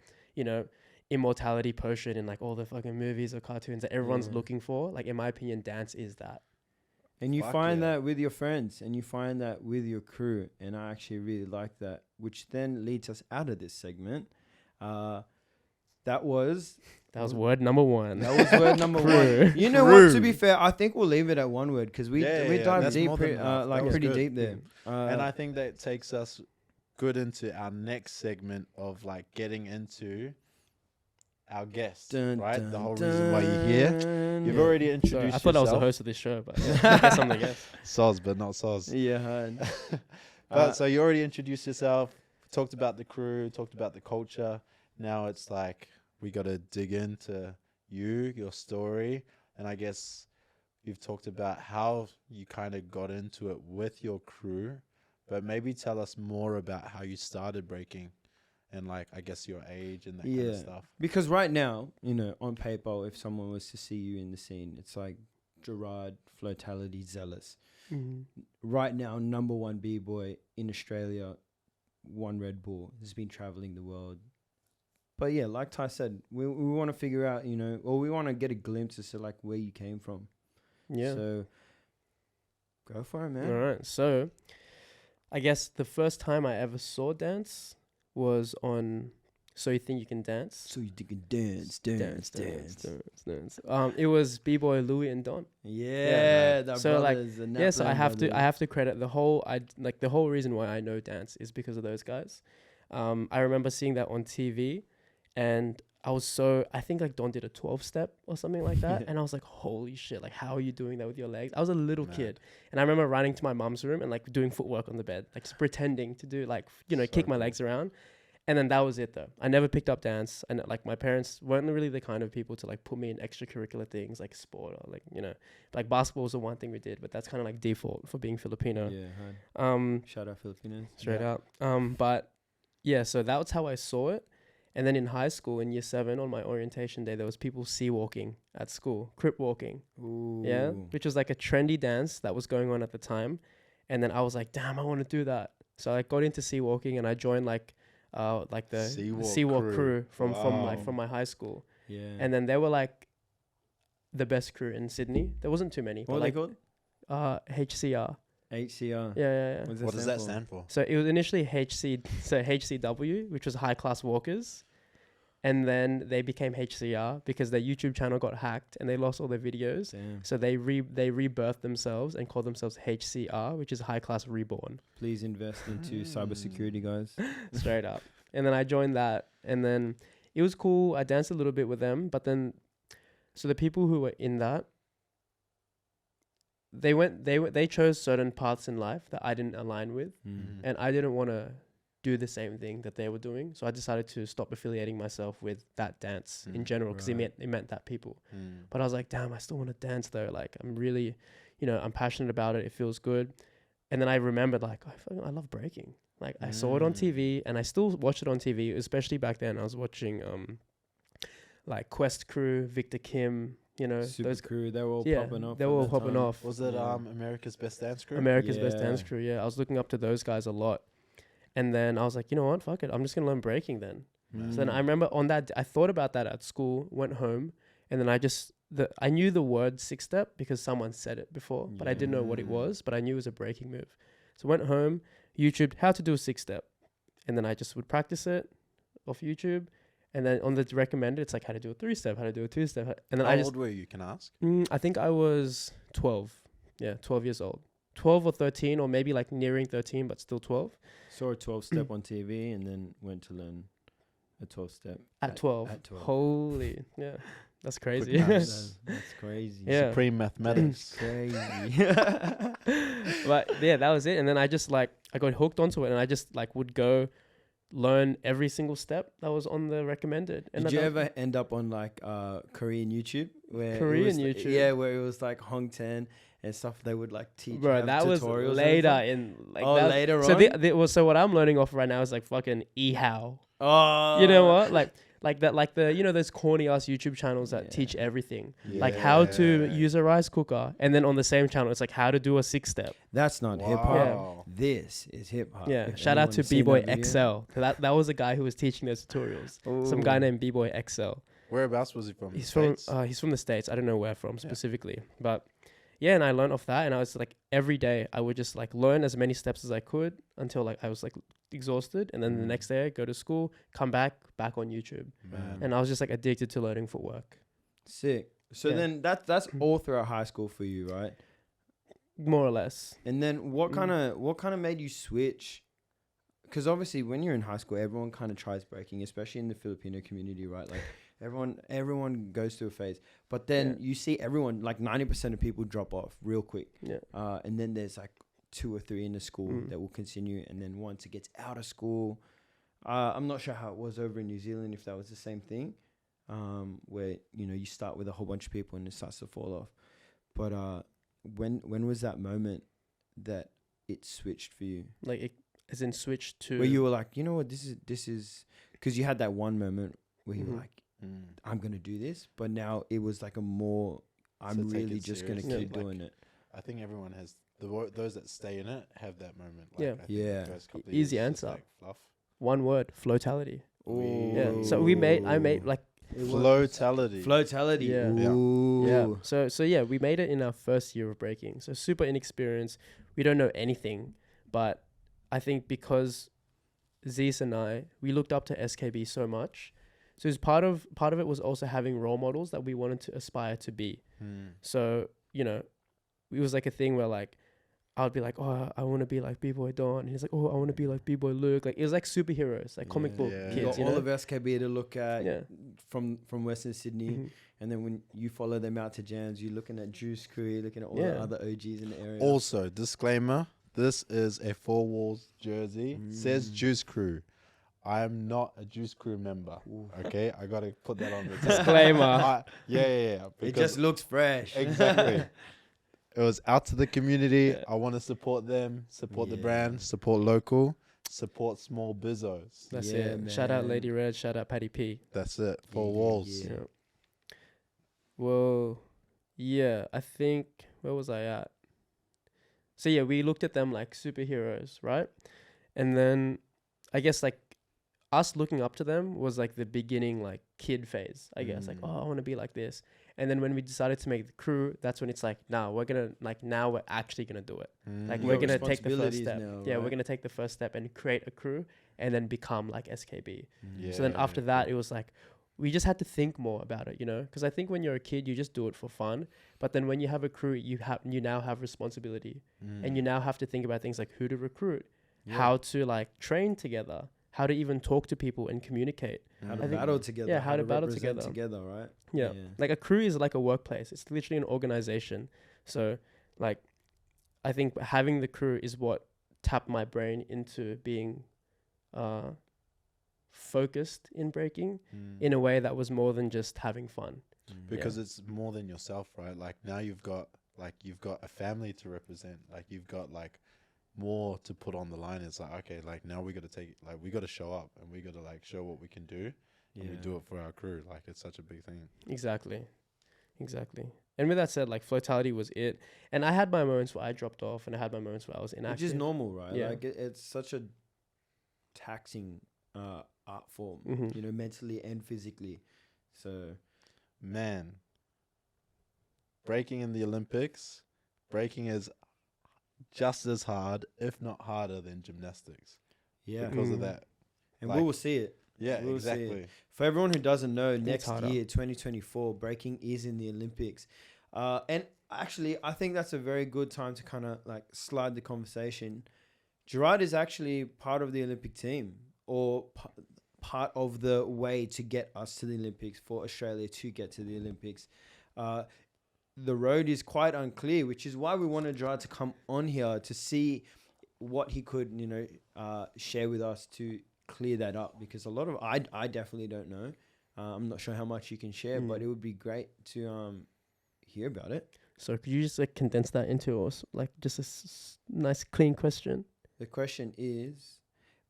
immortality potion in like all the fucking movies or cartoons that everyone's looking for. Like in my opinion, dance is that. And you Fuck find yeah. that with your friends, and you find that with your crew, and I actually really like that, which then leads us out of this segment. That was word number one. That was word number Crew. one. You know what? To be fair, I think we'll leave it at one word because we Yeah, dived that's deep, more than enough. That was pretty good. deep there. And I think that takes us good into our next segment of like getting into our guest, right? The whole reason why you're here. You've already introduced Sorry, I yourself. thought I was the host of this show, but I guess I'm the guest. Soz, but not Soz. Yeah. But so you already introduced yourself, talked about the crew, talked about the culture. Now it's like we got to dig into you, your story, and I guess you've talked about how you kind of got into it with your crew, but maybe tell us more about how you started breaking and like I guess your age and that kind of stuff. Because right now, on paper, if someone was to see you in the scene, it's like Gerard, floatality, zealous. Right now, number one b-boy in Australia, one Red Bull, has been traveling the world. But yeah, like Ty said, we want to figure out, or we want to get a glimpse as to like where you came from. Yeah. So go for it, man. All right. So I guess the first time I ever saw dance was on So You Think You Can Dance. So you can dance. It was b-boy Louis and Don. Yeah, that so like brothers, the yeah, so I Naplan have to credit the whole reason why I know dance is because of those guys. I remember seeing that on TV, and I think like Don did a 12-step or something like that, and I was like, holy shit, like how are you doing that with your legs? I was a little kid, and I remember running to my mom's room and like doing footwork on the bed, like just pretending to do like kick my legs around. And then that was it though. I never picked up dance, and like my parents weren't really the kind of people to like put me in extracurricular things like sport or like basketball was the one thing we did, but that's kind of like default for being Filipino. Yeah. Shout out Filipinos. Straight out. But yeah, so that was how I saw it. And then in high school, in year 7, on my orientation day, there was people sea walking at school, crip walking. Ooh. Yeah, which was like a trendy dance that was going on at the time. And then I was like, damn, I want to do that. So I got into sea walking, and I joined like the sea walk crew from my high school. Yeah. And then they were like the best crew in Sydney. There wasn't too many. What are they called? HCR. HCR. Yeah. What does that stand for? So it was initially HCW, which was High Class Walkers. And then they became HCR because their YouTube channel got hacked and they lost all their videos. Damn. So they rebirthed themselves and called themselves HCR, which is High Class Reborn. Please invest into cybersecurity, guys. Straight up. And then I joined that, and then it was cool. I danced a little bit with them, but then so the people who were in that, they chose certain paths in life that I didn't align with, and I didn't want to do the same thing that they were doing. So I decided to stop affiliating myself with that dance in general, because right. it meant that people. But I was like, damn, I still want to dance though. Like I'm really, I'm passionate about it. It feels good. And then I remembered like, I love breaking. Like I saw it on TV, and I still watch it on TV, especially back then. I was watching like Quest Crew, Victor Kim, Super those Crew, they were all popping off. They were all popping off. Was it America's Best Dance Crew? America's Best Dance Crew, yeah. I was looking up to those guys a lot. And then I was like, you know what, fuck it. I'm just going to learn breaking then. So then I remember on that, I thought about that at school, went home, and then I knew the word 6-step because someone said it before, but I didn't know what it was, but I knew it was a breaking move. So went home, YouTubed how to do a 6-step. And then I just would practice it off YouTube. And then on the recommended, it's like how to do a 3-step, how to do a 2-step. And then How old were you, can I ask? I think I was 12. Yeah, 12 years old. 12 or 13, or maybe like nearing 13, but still 12. Saw a 12-step on TV and then went to learn a 12-step. At 12. At 12. Holy, yeah. That's crazy. That's crazy. Yeah. Supreme mathematics. Crazy. But yeah, that was it. And then I just I got hooked onto it, and I just would go learn every single step that was on the recommended. And Did you ever end up on Korean YouTube? Where YouTube? Yeah, where it was like Hong Ten and stuff. They would teach. Bro, that was tutorials later in later so on. So what I'm learning off right now is fucking Ehao. Oh, You know what? Like those corny ass YouTube channels that teach everything. Like how to use a rice cooker, and then on the same channel it's like how to do a 6-step. That's not hip hop. This is hip hop. Yeah. If Shout out to anyone bboy has seen that XL. That was a guy who was teaching those tutorials. Some guy named bboy XL. Whereabouts was he from? He's from the States. I don't know where from specifically, but yeah, and I learned off that, and I was every day I would just learn as many steps as I could until I was exhausted, and then the next day I go to school, come back on YouTube. Man. And I was just addicted to learning footwork. Sick. So then that's all throughout high school for you, right? More or less. And then what kind of made you switch? Because obviously when you're in high school, everyone kind of tries breaking, especially in the Filipino community, right? Everyone goes through a phase, but then you see everyone 90% of people drop off real quick. Yeah. And then there's 2 or 3 in the school that will continue, and then once it gets out of school, I'm not sure how it was over in New Zealand, if that was the same thing, where you start with a whole bunch of people and it starts to fall off. But when was that moment that it switched for you? As in switched to where you were like, you know what, this is because you had that one moment where you were like, I'm gonna do this, but now it was I'm really just gonna keep doing it. I think everyone has those that stay in it have that moment. Yeah. The first couple of Easy years, it's answer. just fluff. one word, floatality. Ooh. Yeah. So I made Floatality. Floatality. Yeah. Ooh. Yeah. So yeah, we made it in our first year of breaking. So super inexperienced. We don't know anything, but I think because Zeus and we looked up to SKB so much. So it was part of it was also having role models that we wanted to aspire to be. So, it was a thing where I would be like, oh, I want to be like B-Boy Don. And he's like, oh, I want to be like B-Boy Luke. It was superheroes, comic book You kids. got all of SKB to look at from Western Sydney. Mm-hmm. And then when you follow them out to jams, you're looking at Juice Crew, you're looking at all the other OGs in the area. Also, disclaimer, this is a Four Walls jersey. Says Juice Crew. I am not a Juice Crew member. Ooh. Okay, I gotta put that on the disclaimer. Yeah. It just looks fresh. Exactly. It was out to the community. I want to support them, support the brand, support local, support small bizzos. That's it. Man. Shout out Lady Red. Shout out Patty P. That's it. Four Walls. Yeah. Well, yeah. I think where was I at? So yeah, we looked at them like superheroes, right? And then I guess us looking up to them was the beginning kid phase, I guess. Oh, I want to be like this. And then when we decided to make the crew, that's when it's nah, we're gonna now we're actually gonna do it. We're gonna take the first step. Now, yeah, right? we're gonna take the first step and create a crew and then become SKB. So then after that, it was we just had to think more about it, because I think when you're a kid, you just do it for fun. But then when you have a crew, you now have responsibility, and you now have to think about things like who to recruit, how to train together, how to even talk to people and communicate. How to battle together. Yeah, how to battle together, right? Yeah. A crew is a workplace. It's literally an organization. So I think having the crew is what tapped my brain into being focused in breaking Mm. in a way that was more than just having fun. Because it's more than yourself, right? Like now you've got a family to represent. Like you've got like more to put on the line. It's like, okay, like now we got to we got to show up and we got to like show what we can do, and we do it for our crew. Like it's such a big thing. Exactly. And with that said, like floatality was it. And I had my moments where I dropped off, and I had my moments where I was inactive. Which is normal, right? Yeah. Like it's such a taxing art form, Mhm. you know, mentally and physically. So Man, breaking in the Olympics, breaking is just as hard, if not harder, than gymnastics yeah, because of Mm. that. and like- we will see it. Yeah, We'll see it. exactly. For everyone who doesn't know, next harder. year, 2024, breaking is in the Olympics. And actually, I think that's a very good time to kind of like slide the conversation. Gerard is actually part of the Olympic team, or part of the way to get us to the Olympics, for Australia to get to the Olympics. The road is quite unclear, which is why we wanted Gerard to come on here to see what he could, you know, share with us to clear that up, because a lot of I definitely don't know. I'm not sure how much you can share, but it would be great to hear about it. So could you just like condense that into us, like just a nice clean question? The question is,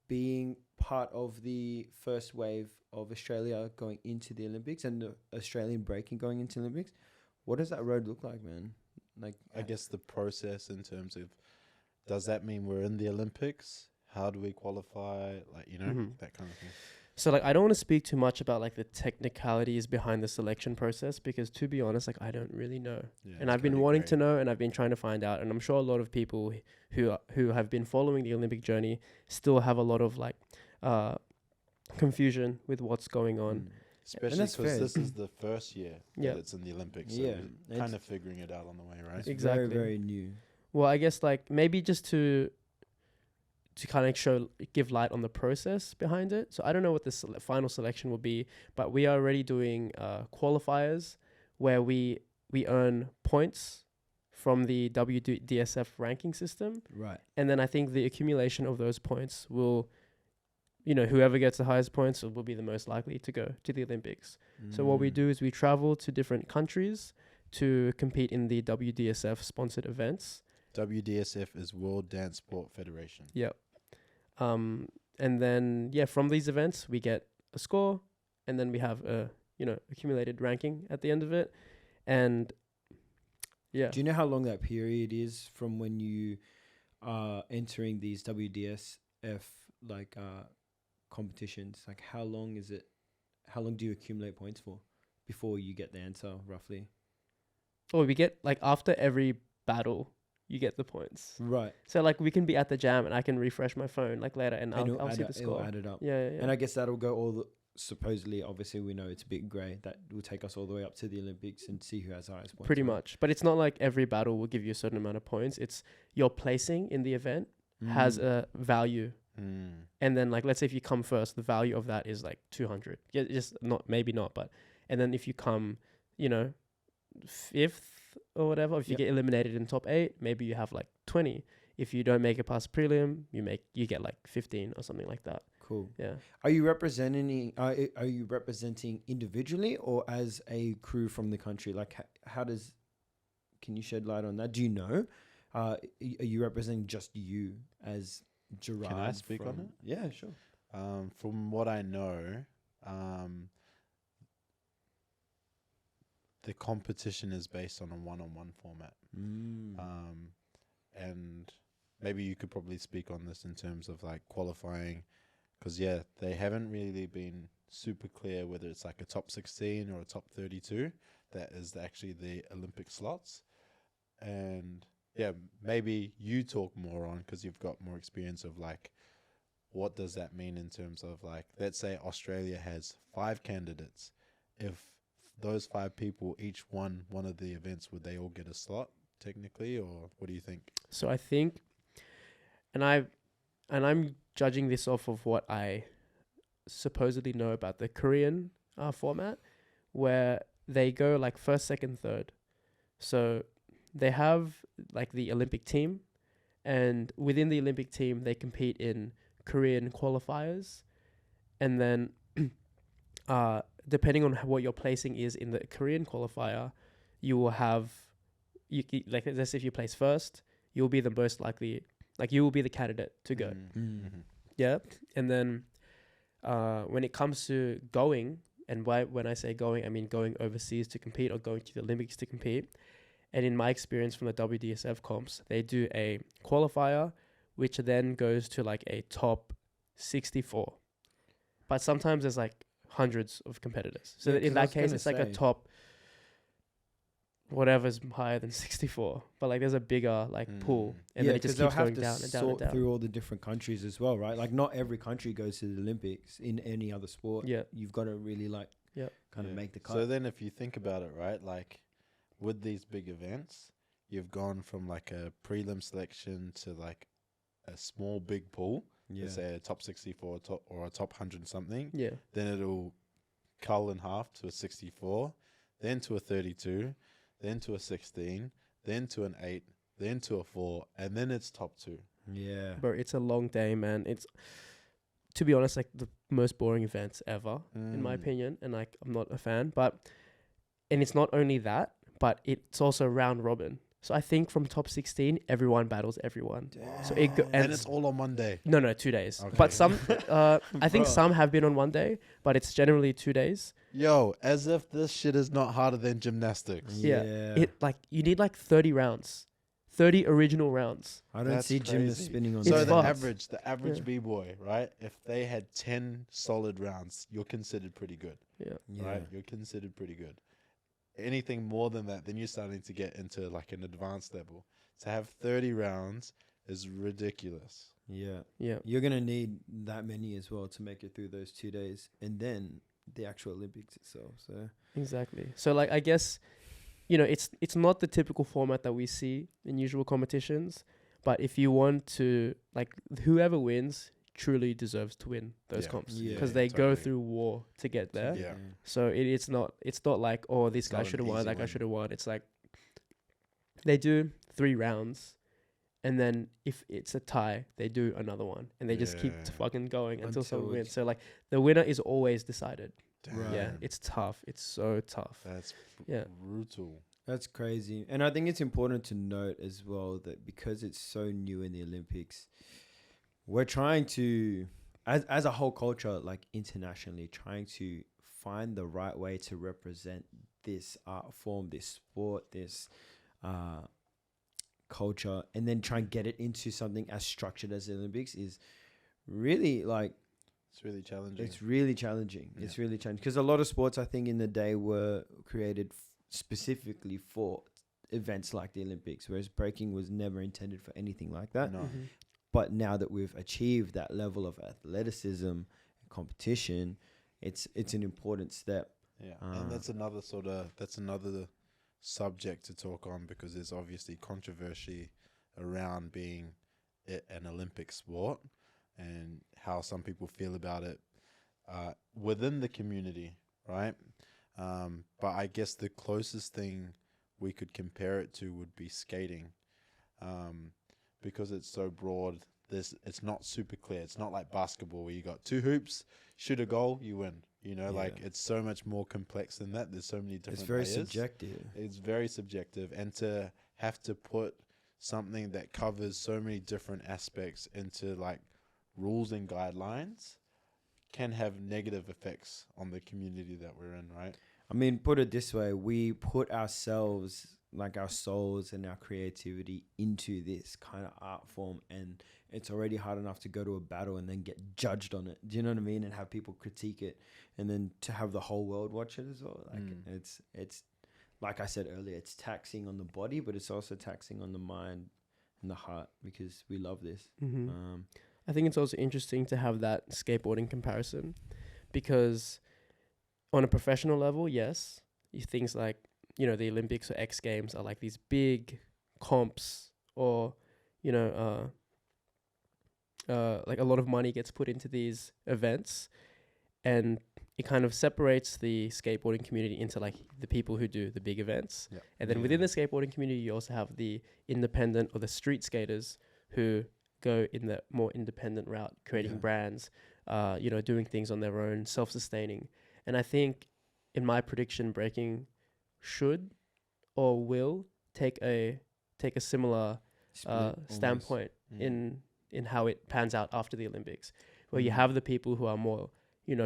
being part of the first wave of Australia going into the Olympics and the Australian breaking going into the Olympics, what does that road look like, man? Like, I guess the process in terms of, does that mean we're in the Olympics? How do we qualify? Like, you know, Mhm. that kind of thing. So like I don't want to speak too much about like the technicalities behind the selection process, because to be honest, like I don't really know. Yeah, And it's I've been pretty wanting great. to know, and I've been trying to find out, and I'm sure a lot of people who have been following the Olympic journey still have a lot of like confusion with what's going on. Especially that's because fair. this is the first year Yeah. that it's in the Olympics. So Yeah, we're kind of figuring it out on the way, right? It's Exactly. very, very new. Well, I guess like maybe just to kind of give light on the process behind it. So I don't know what the final selection will be, but we are already doing qualifiers where we earn points from the WDSF ranking system, Right. and then I think the accumulation of those points will, you know, whoever gets the highest points will be the most likely to go to the Olympics. So what we do is we travel to different countries to compete in the WDSF sponsored events. WDSF is World Dance Sport Federation. Yep. And then from these events we get a score, and then we have a accumulated ranking at the end of it, and Do you know how long that period is from when you are entering these WDSF like competitions? Like how long is it? How long do you accumulate points for before you get the answer, roughly? or we get like after every battle you get the points. Right. So like we can be at the jam and I can refresh my phone like later and And I'll see the it'll score. add it up. Yeah. And I guess that'll go all the, supposedly, obviously we know it's a bit grey, that will take us all the way up to the Olympics and see who has the highest points. Pretty right? much. But it's not like every battle will give you a certain amount of points. It's your placing in the event has a value. Mm. And then like, let's say if you come first, the value of that is like 200. Yeah, just maybe not, but, and then if you come, fifth or whatever, if you get eliminated in top 8, maybe you have like 20. If you don't make it past prelim, you get like 15 or something like that. Cool. Yeah. Are you representing individually or as a crew from the country? Like can you shed light on that? Do you know? Are you representing just you as Gerard? Can I speak on it? Yeah, sure. From what I know, the competition is based on a one-on-one format. And maybe you could probably speak on this in terms of like qualifying, because they haven't really been super clear whether it's like a top 16 or a top 32 that is actually the Olympic slots. And maybe you talk more on, because you've got more experience of like, what does that mean in terms of like, let's say Australia has 5 candidates. If those 5 people each won one of the events, would they all get a slot technically, or what do you think? So I think, and I'm judging this off of what I supposedly know about the Korean format, where they go like first, second, third. So they have like the Olympic team, and within the Olympic team, they compete in Korean qualifiers, and then depending on what your placing is in the Korean qualifier, you will have like let's say if you place first, you'll be the most likely, like you will be the candidate to go. Yeah, and then when it comes to going, and when I say going, I mean going overseas to compete or going to the Olympics to compete. And in my experience from the WDSF comps, they do a qualifier, which then goes to like a top 64. But sometimes there's like hundreds of competitors. So in that case, it's like a top whatever's higher than 64. But like there's a bigger like pool, and then it just keeps going down and down and down. Through all the different countries as well, right? Like not every country goes to the Olympics in any other sport. Yeah, you've got to really like kind of make the cut. So then, if you think about it, right, like with these big events, you've gone from like a prelim selection to like a small big pool. Let's say a top 64 or a top 100 something. Yeah. Then it'll cull in half to a 64, then to a 32, then to a 16, then to an 8, then to a 4, and then it's top 2. Yeah. Bro, it's a long day, man. It's, to be honest, like the most boring events ever, in my opinion. And like, I'm not a fan, and it's not only that, but it's also round robin. So I think from top 16, everyone battles everyone. Damn. So and it's all on one day. No, 2 days. Okay. But some, I think some have been on one day, but it's generally 2 days. Yo, as if this shit is not harder than gymnastics. Yeah. It like you need like 30 rounds, 30 original rounds. I don't see gymnasts spinning on. So It's the average b-boy, right? If they had 10 solid rounds, you're considered pretty good. Yeah. Right? You're considered pretty good. Anything more than that, then you're starting to get into like an advanced level. To have 30 rounds is ridiculous. Yeah. Yeah. You're going to need that many as well to make it through those 2 days. And then the actual Olympics itself. So Exactly. So like, I guess, it's not the typical format that we see in usual competitions, but if you want to, like, whoever wins truly deserves to win those comps because they go through war to get there. Yeah. So it's not like, oh, this guy should have won, that guy should have won. It's like they do 3 rounds, and then if it's a tie, they do another one, and they just keep fucking going until someone wins. So like the winner is always decided. Damn. Yeah, it's tough. It's so tough. That's Yeah. brutal. that's crazy. And I think it's important to note as well that because it's so new in the Olympics, we're trying to, as a whole culture, like internationally, trying to find the right way to represent this art form, this sport, this culture, and then try and get it into something as structured as the Olympics is really like, It's really challenging. it's really challenging. Yeah. It's really challenging because a lot of sports, I think, in the day were created specifically for events like the Olympics, whereas breaking was never intended for anything like that. No. Mm-hmm. But now that we've achieved that level of athleticism and competition, it's an important step. Yeah, and that's another subject to talk on because there's obviously controversy around being an Olympic sport and how some people feel about it within the community, right? But I guess the closest thing we could compare it to would be skating, because it's so broad. It's not super clear. It's not like basketball where you got 2 hoops, shoot a goal, you win. Like it's so much more complex than that. There's so many different It's very layers. subjective. It's very subjective, and to have to put something that covers so many different aspects into like rules and guidelines can have negative effects on the community that we're in, right? I mean, put it this way, we put ourselves, like our souls and our creativity into this kind of art form, and it's already hard enough to go to a battle and then get judged on it. Do you know what I mean? And have people critique it, and then to have the whole world watch it as well. Like it's like I said earlier, it's taxing on the body, but it's also taxing on the mind and the heart because we love this. Mm-hmm. I think it's also interesting to have that skateboarding comparison because on a professional level, yes, things like, the Olympics or X Games are like these big comps or, like a lot of money gets put into these events, and it kind of separates the skateboarding community into like the people who do the big events. Yep. And then within the skateboarding community, you also have the independent or the street skaters who go in the more independent route, creating brands, doing things on their own, self-sustaining. And I think, in my prediction, breaking should or will take a similar standpoint in how it pans out after the Olympics, where you have the people who are more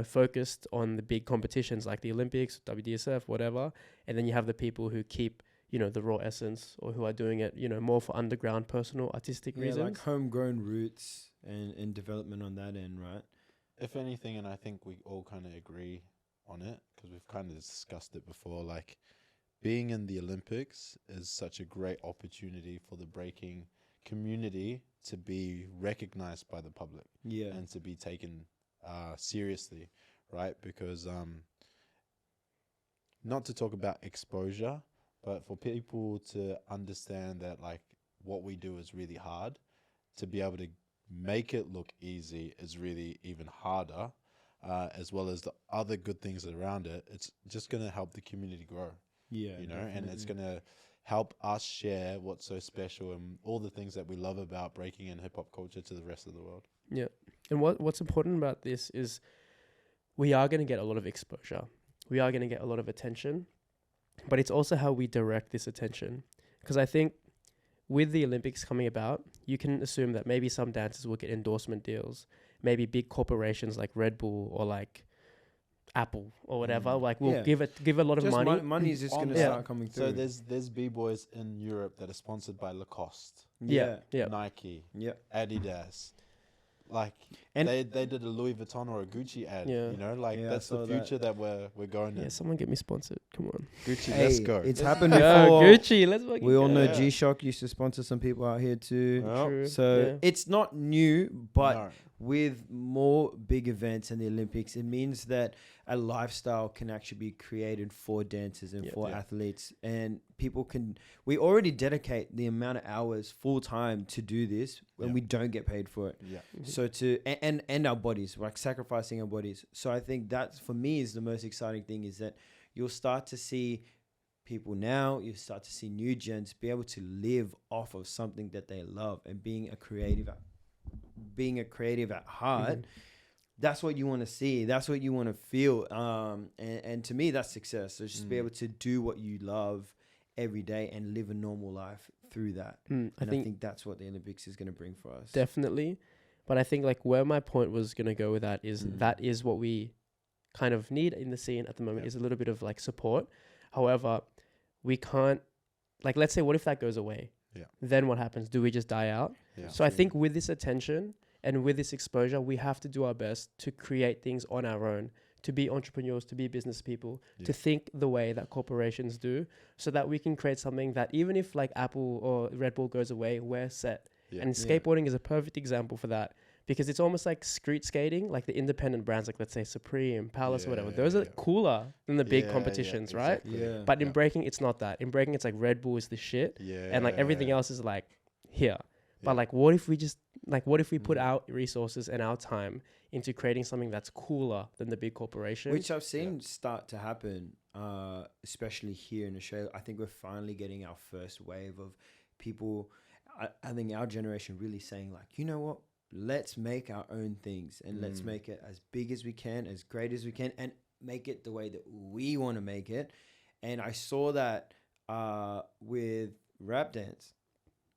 focused on the big competitions like the Olympics, WDSF, whatever, and then you have the people who keep the raw essence, or who are doing it more for underground, personal, artistic reasons, like homegrown roots and development on that end, right? If anything, and I think we all kind of agree on it because we've kind of discussed it before, like being in the Olympics is such a great opportunity for the breaking community to be recognized by the public and to be taken seriously, right? Because not to talk about exposure, but for people to understand that like what we do is really hard, to be able to make it look easy is really even harder, as well as the other good things around it. It's just going to help the community grow. Yeah, definitely. And it's going to help us share what's so special and all the things that we love about breaking and hip hop culture to the rest of the world. Yeah. And what's important about this is we are going to get a lot of exposure. We are going to get a lot of attention, but it's also how we direct this attention. Because I think with the Olympics coming about, you can assume that maybe some dancers will get endorsement deals. Maybe big corporations like Red Bull or like Apple or whatever, like will give a lot of money. Money is just going to start coming through. So there's b-boys in Europe that are sponsored by Lacoste, Nike, Adidas. Like and they did a Louis Vuitton or a Gucci ad, that's the future that we're going in. Yeah, someone get me sponsored. Come on, Gucci, let's go. It's happened before. Gucci, let's fucking we all know G-Shock used to sponsor some people out here too. True. So it's not new, but with more big events in the Olympics, it means that a lifestyle can actually be created for dancers and for athletes, and we already dedicate the amount of hours full time to do this when we don't get paid for it. So and our bodies, like sacrificing our bodies. So I think that for me is the most exciting thing, is that you'll start to see people now, you start to see new gens be able to live off of something that they love, and being a creative at heart. That's what you want to see. That's what you want to feel. And to me, that's success. So just be able to do what you love every day and live a normal life through that. I think that's what the Olympics is going to bring for us. Definitely. But I think like where my point was going to go with that is what we kind of need in the scene at the moment is a little bit of like support. However, we can't, like, let's say, what if that goes away? Then what happens? Do we just die out? So I think with this attention and with this exposure, we have to do our best to create things on our own, to be entrepreneurs, to be business people, to think the way that corporations do, so that we can create something that even if like Apple or Red Bull goes away, we're set. And skateboarding is a perfect example for that, because it's almost like street skating, like the independent brands, like let's say Supreme, Palace, whatever. Those are cooler than the big competitions, right? But in breaking, it's not that. In breaking, it's like Red Bull is the shit, and like everything else is like here. But like, what if we put our resources and our time into creating something that's cooler than the big corporation? Which I've seen start to happen, especially here in Australia. I think we're finally getting our first wave of people. I think our generation really saying like, you know what? Let's make our own things, and let's make it as big as we can, as great as we can, and make it the way that we want to make it. And I saw that with rap dance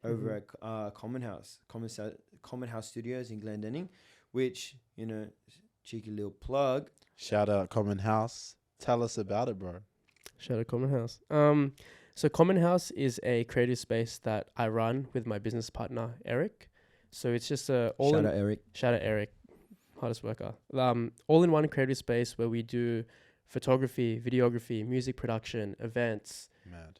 over at Common House Studios in Glendenning, which, cheeky little plug. Shout out Common House. Tell us about it, bro. Shout out Common House. So Common House is a creative space that I run with my business partner, Eric. So it's just Shout out Eric. Hardest worker. All-in-one creative space where we do photography, videography, music production, events. Mad.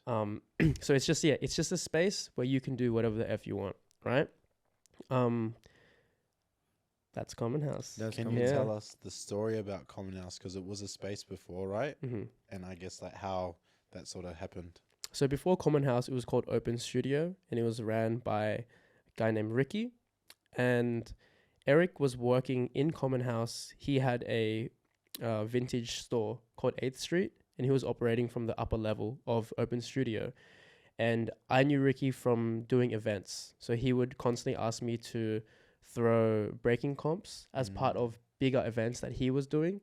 So it's just a space where you can do whatever the F you want, right? That's Common House. Can you tell us the story about Common House? Because it was a space before, right? And I guess like how that sort of happened. So before Common House, it was called Open Studio, and it was ran by a guy named Ricky. And Eric was working in Common House. He had a vintage store called 8th Street, and he was operating from the upper level of Open Studio. And I knew Ricky from doing events. So he would constantly ask me to throw breaking comps as part of bigger events that he was doing.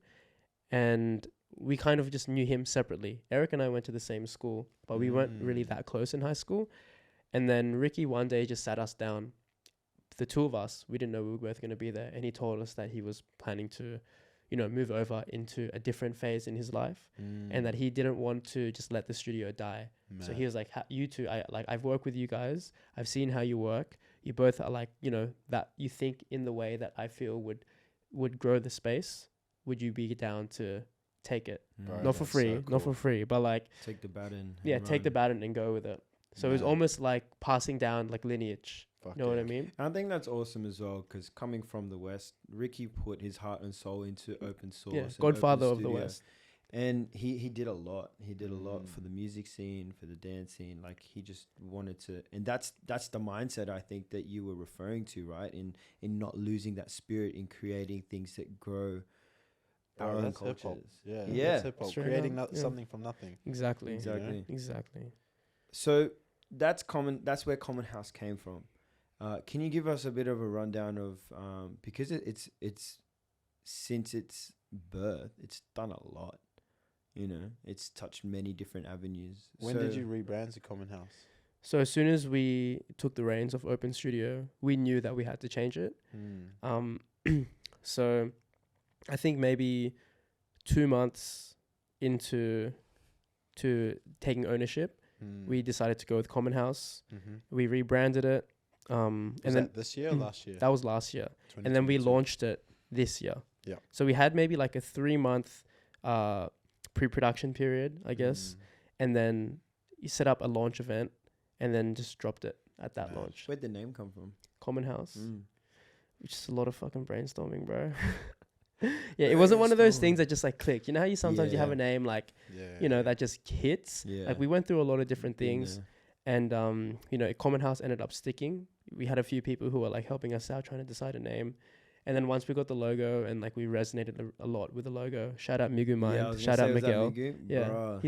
And we kind of just knew him separately. Eric and I went to the same school, but we weren't really that close in high school. And then Ricky one day just sat us down. The two of us, we didn't know we were both going to be there. And he told us that he was planning to, you know, move over into a different phase in his life, and that he didn't want to just let the studio die. So he was like, you two, I've worked with you guys. I've seen how you work. You both are like, you know, that you think in the way that I feel would grow the space. Would you be down to take it? Bro, Not for that's free, so cool. not for free, but like, Take the baton. yeah, and take the run. baton and go with it. So it was Man. almost like passing down like lineage. Fuck You know what yeah. I mean? And I think that's awesome as well, because coming from the West, Ricky put his heart and soul into open source. Yeah, and Godfather open of the studio. West. And he did a lot. He did a lot for the music scene, for the dance scene. Like, he just wanted to, and that's the mindset I think that you were referring to, right? In not losing that spirit, in creating things that grow Bro, our own that's hip-hop. cultures. Yeah, Yeah. that's hip-hop. Straight Creating up, yeah. something from nothing. Exactly. Exactly. Exactly. So that's common. That's where Common House came from. Can you give us a bit of a rundown of because it's since its birth, it's done a lot. You know, it's touched many different avenues. When did you rebrand to Common House? So as soon as we took the reins of Open Studio, we knew that we had to change it. So I think maybe 2 months into taking ownership, we decided to go with Common House. We rebranded it. And Was then that this year or last year? that was last year. And then we 2022? launched it this year. Yeah. So we had maybe like a 3-month pre-production period, I guess. And then you set up a launch event and then just dropped it at that Nice. launch. Where'd the name come from? Common House. Mm. Which is a lot of fucking brainstorming, bro. Yeah, it wasn't one of those things Brainstorming. that just like click. You know how you sometimes you have Yeah. a name like, Yeah, you know, yeah. that just hits? Yeah. Like we went through a lot of different Been things. there. And you know, Common House ended up sticking. We had a few people who were like helping us out trying to decide a name. And then once we got the logo and like we resonated a lot with the logo. Shout out Migu Yeah, I Mind. was Shout gonna out say, was that Miguel. Migu? Yeah. Bruh.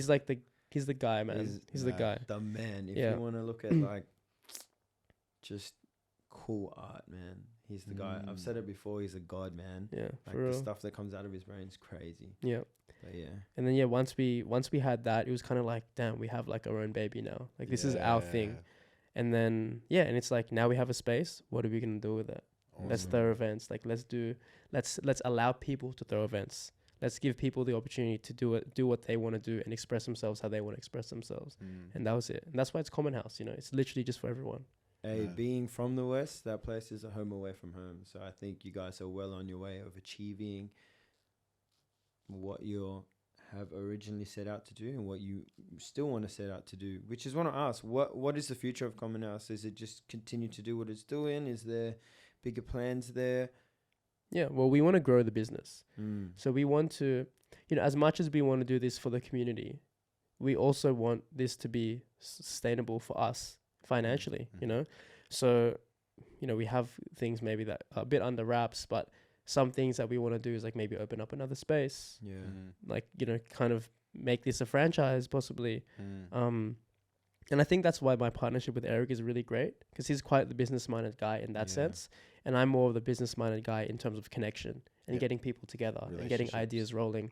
He's the guy, man. He's the mad. guy. The man. If Yeah. you want to look at like just cool art, man, he's the guy. I've said it before. He's a god, man. Yeah, Like for the real. stuff that comes out of his brain is crazy. Yeah. But yeah, And then yeah, once we had that, it was kind of like, damn, we have like our own baby now. Like this is our thing. And then yeah, and it's like now we have a space. What are we gonna do with it? Let's Awesome. throw events. Like let's allow people to throw events. Let's give people the opportunity to do what they want to do and express themselves how they want to express themselves. And that was it. And that's why it's Common House. You know, it's literally just for everyone. hey, Yeah. being from the West, that place is a home away from home. So I think you guys are well on your way of achieving what you have originally set out to do and what you still want to set out to do. Which is what I ask: what is the future of Common House? Is it just continue to do what it's doing? Is there bigger plans there? Yeah. Well, we want to grow the business. Mm. So we want to, you know, as much as we want to do this for the community, we also want this to be sustainable for us financially, you know? So, you know, we have things maybe that are a bit under wraps, but some things that we want to do is like maybe open up another space, Yeah. like, you know, kind of make this a franchise possibly. And I think that's why my partnership with Eric is really great, because he's quite the business-minded guy in that Yeah. sense. And I'm more of the business-minded guy in terms of connection and Yep. getting people together and getting Relationships. ideas rolling.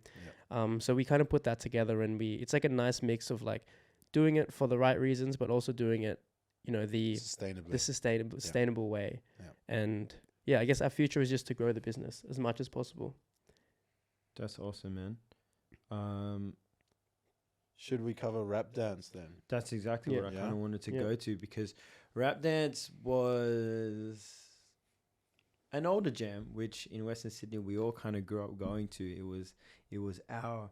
Yep. So we kind of put that together, and it's like a nice mix of like doing it for the right reasons, but also doing it, you know, the Sustainably. sustainable way. Yep. And yeah, I guess our future is just to grow the business as much as possible. That's awesome, man. Should we cover rap dance then? That's exactly Yeah. what I Yeah. kind of wanted to Yeah. go to, because rap dance was an older jam, which in Western Sydney we all kind of grew up going to. It was our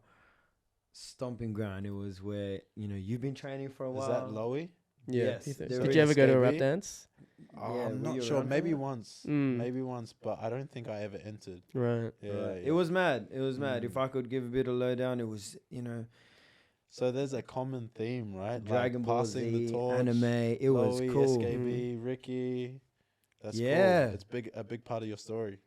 stomping ground. It was where, you know, you've been training for a Is while. that Lowy? Yeah. Yes, Did there you is ever go to a rap SKB. dance? Oh, Yeah, I'm were not you sure. around for Maybe that? once. Mm. Maybe once, but I don't think I ever entered. Right. Yeah, Right. yeah. It was mad. It was mad. If Mm. I could give a bit of lowdown, it was, you know, So there's a common theme, right? Dragon like Ball passing Z, the torch, anime. It was Lowy, cool. SKB, Ricky. That's Yeah. cool. It's a big part of your story.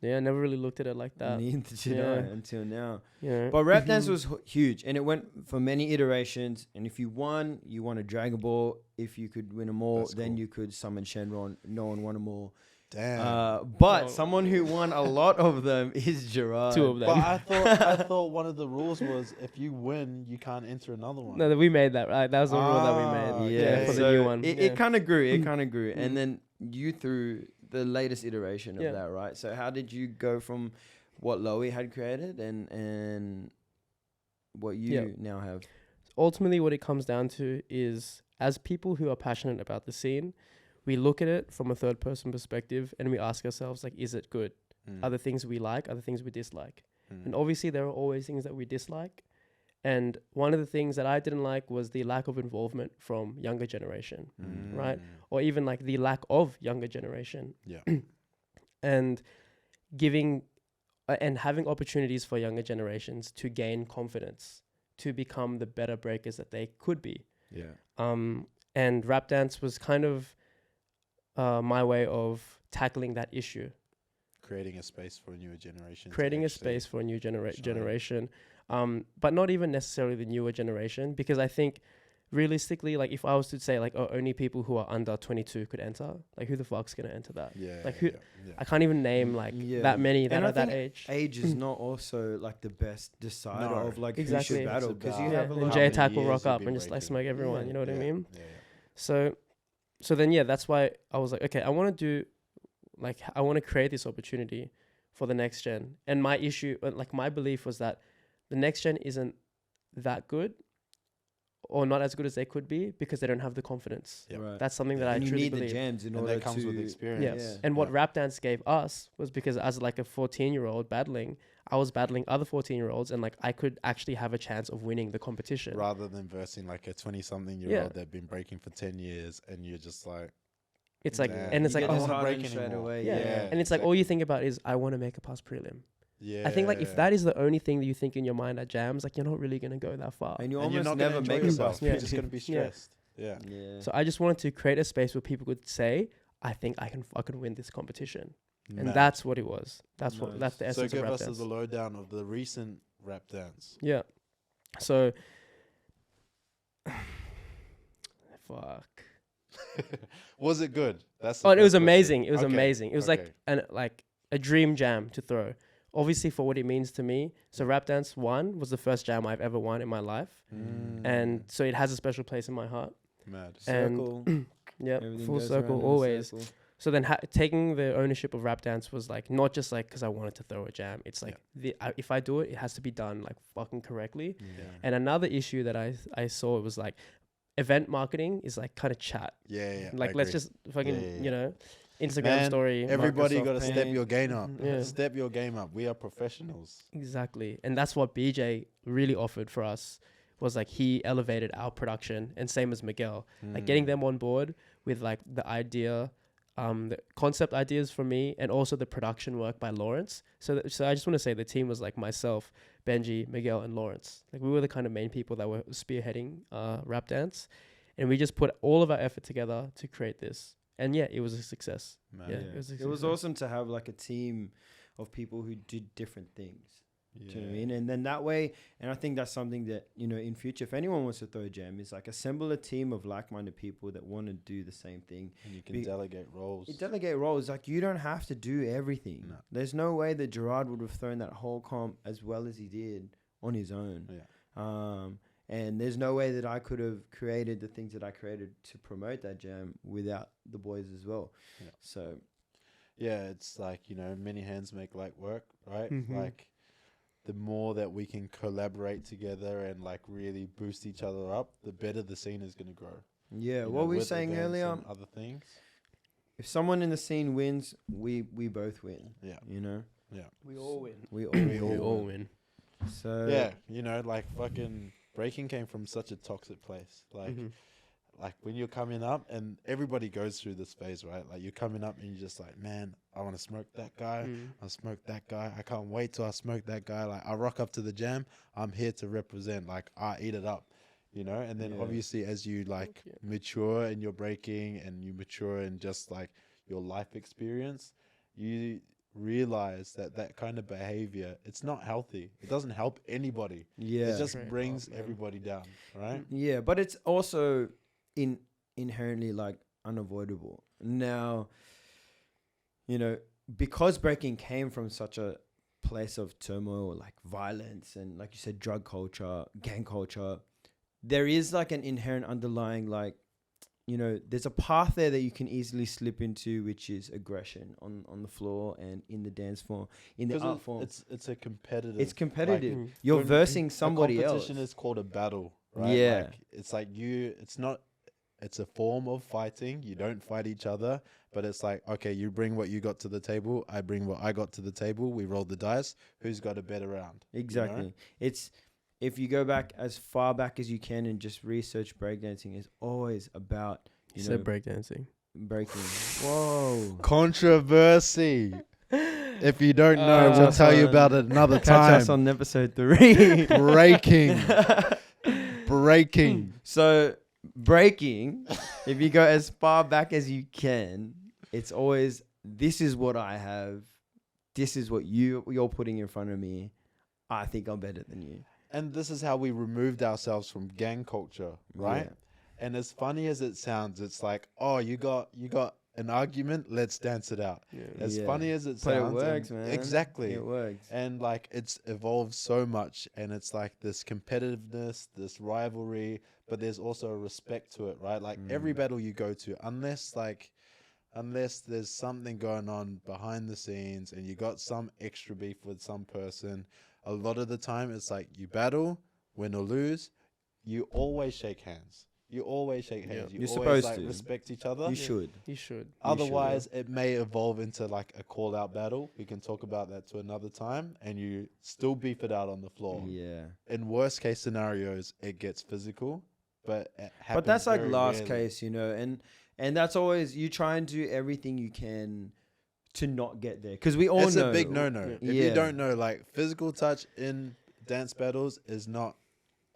Yeah, I never really looked at it like that. Neither did Yeah. I until now. Yeah. But rap dance was huge, and it went for many iterations. And if you won a Dragon Ball. If you could win them all, That's then cool. you could summon Shenron. No one won them all. Damn. But No. someone who won a lot of them is Gerard. 2 of them. But I thought one of the rules was if you win, you can't enter another one. No, we made that, right? That was the rule that we Ah, made. Yeah, for so the new one. It kind of grew. It kind of grew, Mm. and then you threw the latest iteration of Yeah. that, right? So how did you go from what Loey had created and what you now have? Ultimately, what it comes down to is, as people who are passionate about the scene, we look at it from a third person perspective and we ask ourselves, like, is it good? Mm. Are there things we like? Are there things we dislike? Mm. And obviously there are always things that we dislike. And one of the things that I didn't like was the lack of involvement from younger generation, right? Or even like the lack of younger generation. Yeah. And giving and having opportunities for younger generations to gain confidence, to become the better breakers that they could be. Yeah. And rap dance was kind of my way of tackling that issue. Creating a space for a newer generation. to Creating a actually space for a new shine. generation, but not even necessarily the newer generation, because I think realistically, like if I was to say like, oh, only people who are under 22 could enter, like who the fuck's gonna enter that? Yeah. Like yeah, who- yeah. I can't even name like Yeah. that many that And I are that think age. Age is not also like the best decider No. of like Exactly. who should battle, It's because you about Yeah, have a and lot J of Attack will years rock you've up been and just like breaking. smoke everyone. Yeah. You know what I Yeah, mean? yeah, yeah. So then yeah, that's why I was like, okay, I want to do, like, I want to create this opportunity for the next gen. And my issue, like my belief was that the next gen isn't that good, or not as good as they could be, because they don't have the confidence. Yep. Right. That's something that I And you truly need believe. the jams in And order that comes to with experience. Yeah. Yeah. And what Yeah. rap dance gave us was, because as like a 14-year-old battling, I was battling other 14-year-olds, and like I could actually have a chance of winning the competition. Rather than versing like a 20-something-year-old Yeah. that's been breaking for 10 years and you're just like, It's like, Damn. and it's You like, get I oh, wanna break disheartened straight anymore. away. Yeah. Yeah. and it's like all you exactly. think about is I want to make a past prelim. yeah. I think like if that is the only thing that you think in your mind at jams, like you're not really gonna go that far. And you and you're almost not gonna never enjoy make a yourself. bus. Yeah. You're just gonna be Yeah. stressed. Yeah. Yeah. So I just wanted to create a space where people could say, I think I can fucking win this competition. And Mad. that's what it was. That's Nice. what that's the So essence of give rap us dance. the lowdown of the recent rap dance. Yeah. So fuck. Was it good? That's the Oh, it was first question. amazing. It was Okay, amazing. It was okay. like a dream jam to throw. Obviously for what it means to me. So rap dance 1 was the first jam I've ever won in my life. And so it has a special place in my heart. Mad. Circle. Yeah, everything full goes circle around in a always. circle. So then taking the ownership of rap dance was like not just like because I wanted to throw a jam. It's like if I do it, it has to be done like fucking correctly. Yeah. And another issue that I saw was like event marketing is like kind of chat. Yeah. Like I let's agree. just fucking Yeah. you know Instagram Man, story. Everybody Microsoft got to step Paint. your game up. Yeah. Step your game up. We are professionals. Exactly. And that's what BJ really offered for us, was like he elevated our production, and same as Miguel. Like getting them on board with like the idea, the concept ideas from me, and also the production work by Lawrence. So I just want to say the team was like myself, Benji, Miguel, and Lawrence. Like we were the kind of main people that were spearheading rap dance, and we just put all of our effort together to create this. And yeah, it was a success. Man. Yeah. Yeah. it was a It was success. awesome to have like a team of people who did different things. Do you know what I mean? And then that way, and I think that's something that, you know, in future, if anyone wants to throw a jam, is like assemble a team of like-minded people that want to do the same thing. And you can Be- delegate roles. You delegate roles. Like, you don't have to do everything. No. There's no way that Gerard would have thrown that whole comp as well as he did on his own. Yeah. And there's no way that I could have created the things that I created to promote that jam without the boys as well. Yeah. So, Yeah, it's like, you know, many hands make light work, right? Mhm. Like, the more that we can collaborate together and like really boost each other up, the better the scene is going to grow. yeah, You what know, we were with saying events earlier, and other things. if someone in the scene wins, we both win. Yeah. You know? We all win. We all We win. all win. So, Yeah, you know, like fucking breaking came from such a toxic place. Like, Mhm. like when you're coming up, and everybody goes through this phase, right? Like you're coming up and you're just like, man, I want to smoke that guy. Mm. I smoke that guy. I can't wait till I smoke that guy. Like I rock up to the jam. I'm here to represent. Like I eat it up, you know. And then Yeah. obviously as you like you. mature in your breaking and you mature in just like your life experience, you realize that that kind of behavior, it's not healthy. It doesn't help anybody. Yeah. It just Straight brings up, man. everybody down, right? Yeah, but it's also inherently like unavoidable. Now, because breaking came from such a place of turmoil, like violence and, like you said, drug culture, gang culture, there is like an inherent underlying, like, there's a path there that you can easily slip into, which is aggression on the floor and in the dance form, in the 'Cause art form. it's a competitive. It's competitive. Mm. You're when versing somebody a else. competition is called a battle, right? Yeah. Like, it's like it's not. It's a form of fighting. You don't fight each other, but it's like, okay, you bring what you got to the table, I bring what I got to the table. We roll the dice. Who's got a better round? Exactly. It's, if you go back as far back as you can and just research breakdancing, it's always about, You said breakdancing. breaking. Whoa. Controversy. If you don't know, Catch we'll us tell you on- about it another Catch us time. on episode 3. Breaking. So breaking, if you go as far back as you can, it's always, this is what I have. This is what you're putting in front of me. I think I'm better than you. And this is how we removed ourselves from gang culture, right? Yeah. And as funny as it sounds, it's like, oh, you got an argument, let's dance it out. Yeah. As Yeah. funny as it But it sounds, works, and man. exactly. It works. And like, it's evolved so much, and it's like this competitiveness, this rivalry, but there's also a respect to it, right? Like every battle you go to, unless there's something going on behind the scenes and you got some extra beef with some person, a lot of the time it's like you battle, win or lose, you always shake hands. You always shake hands. You You're always supposed like to. respect each other. You should. You should. Otherwise, it may evolve into like a call out battle. We can talk about that to another time, and you still beef it out on the floor. Yeah. In worst case scenarios, it gets physical, but it happens But that's like very last rarely. case, and that's always, you try and do everything you can to not get there, because we all It's know a big no-no. Yeah. If you don't know, like physical touch in dance battles is not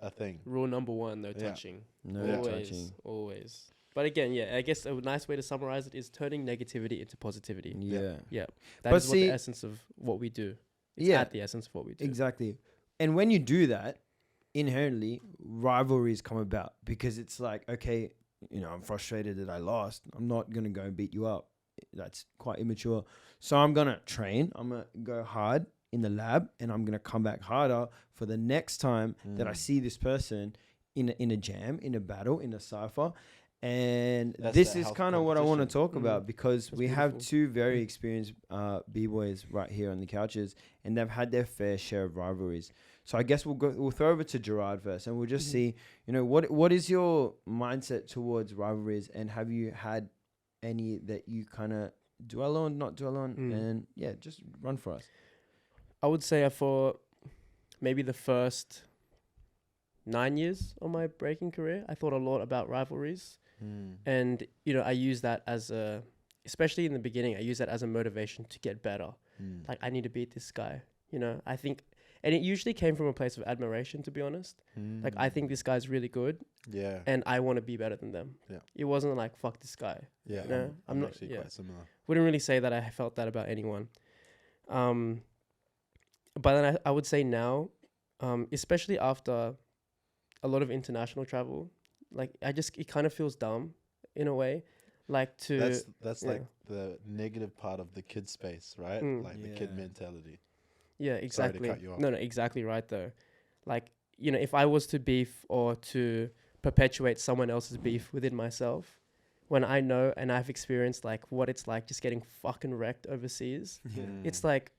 a thing. Rule number 1: no Yeah. touching. No Yeah. Always, touching. always. But again, yeah, I guess a nice way to summarize it is turning negativity into positivity. Yeah. Yeah, But that is what see- the essence of what we do. It's Yeah. at the essence of what we do. Exactly. And when you do that, inherently rivalries come about, because it's like, okay, I'm frustrated that I lost. I'm not going to go and beat you up. That's quite immature. So I'm going to train. I'm going to go hard in the lab, and I'm going to come back harder for the next time that I see this person in a jam, in a battle, in a cypher. And That's this that is health kind of what I want to competition. talk about, because That's we have beautiful. two very experienced b-boys right here on the couches, and they've had their fair share of rivalries. So I guess we'll throw over to Gerard first, and we'll just see, what is your mindset towards rivalries, and have you had any that you kind of dwell on, not dwell on, and yeah, just run for us. I would say for maybe the first 9 years of my breaking career, I thought a lot about rivalries. And, I use that especially in the beginning, I use that as a motivation to get better. Like, I need to beat this guy, I think, and it usually came from a place of admiration, to be honest. Like, I think this guy's really good, Yeah. and I want to be better than them. Yeah. It wasn't like, fuck this guy. Yeah. No, I'm not- actually yeah. quite similar. Wouldn't really say that I felt that about anyone. But then I would say now, especially after a lot of international travel, like, it kind of feels dumb in a way, like That's yeah. like the negative part of the kid space, right? Like the kid Yeah. mentality. Yeah, exactly. cut you off. No, exactly right though. Like, if I was to beef or to perpetuate someone else's beef within myself, when I know and I've experienced like what it's like just getting fucking wrecked overseas, it's like,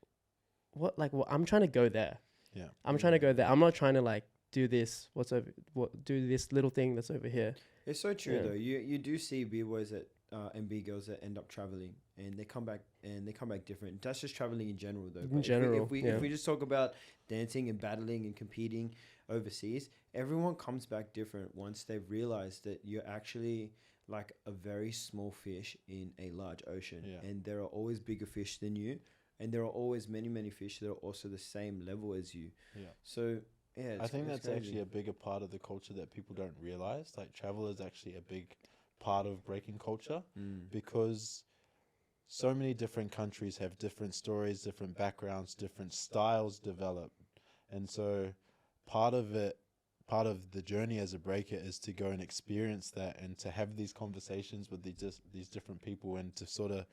what I'm trying to go there. Yeah. I'm trying to go there. I'm not trying to like do this. Do this little thing that's over here. It's so true Yeah. though. You do see b-boys and b-girls that end up traveling, and they come back different. That's just traveling in general though. But general, if we just talk about dancing and battling and competing overseas, everyone comes back different once they've realized that you're actually like a very small fish in a large ocean, Yeah. and there are always bigger fish than you, and there are always many fish that are also the same level as you. Yeah. So yeah, I think it's that's crazy. actually a bigger part of the culture that people don't realize. Like, travel is actually a big part of breaking culture, because so many different countries have different stories, different backgrounds, different styles develop. And so part of it, part of the journey as a breaker is to go and experience that and to have these conversations with these different people and to sort of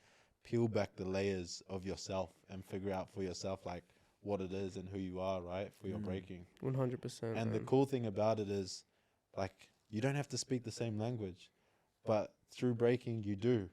peel back the layers of yourself and figure out for yourself like what it is and who you are, right, for your breaking. 100%. And the cool thing about it is like you don't have to speak the same language, but through breaking you do.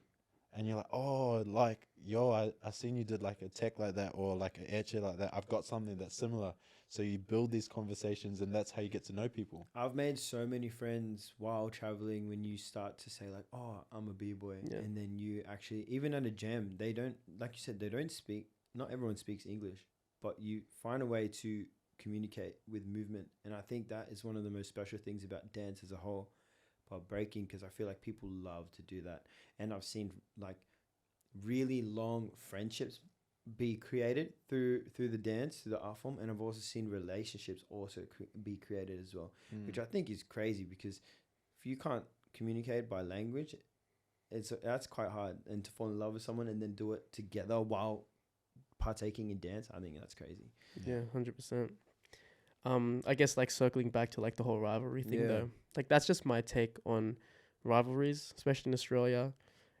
And you're like, oh, like, yo, I seen you did like a tech like that or like an air chair like that. I've got something that's similar. So you build these conversations and that's how you get to know people. I've made so many friends while traveling when you start to say like, oh, I'm a b-boy. Yeah. And then you actually, even at a jam, they don't, like you said, they don't speak, not everyone speaks English, but you find a way to communicate with movement. And I think that is one of the most special things about dance as a whole, about breaking, because I feel like people love to do that. And I've seen like really long friendships be created through the dance, through the art form, and I've also seen relationships also be created as well, which I think is crazy, because if you can't communicate by language, that's quite hard. And to fall in love with someone and then do it together while partaking in dance, I think that's crazy. Yeah, 100%. I guess like circling back to like the whole rivalry thing Yeah. though, like that's just my take on rivalries, especially in Australia.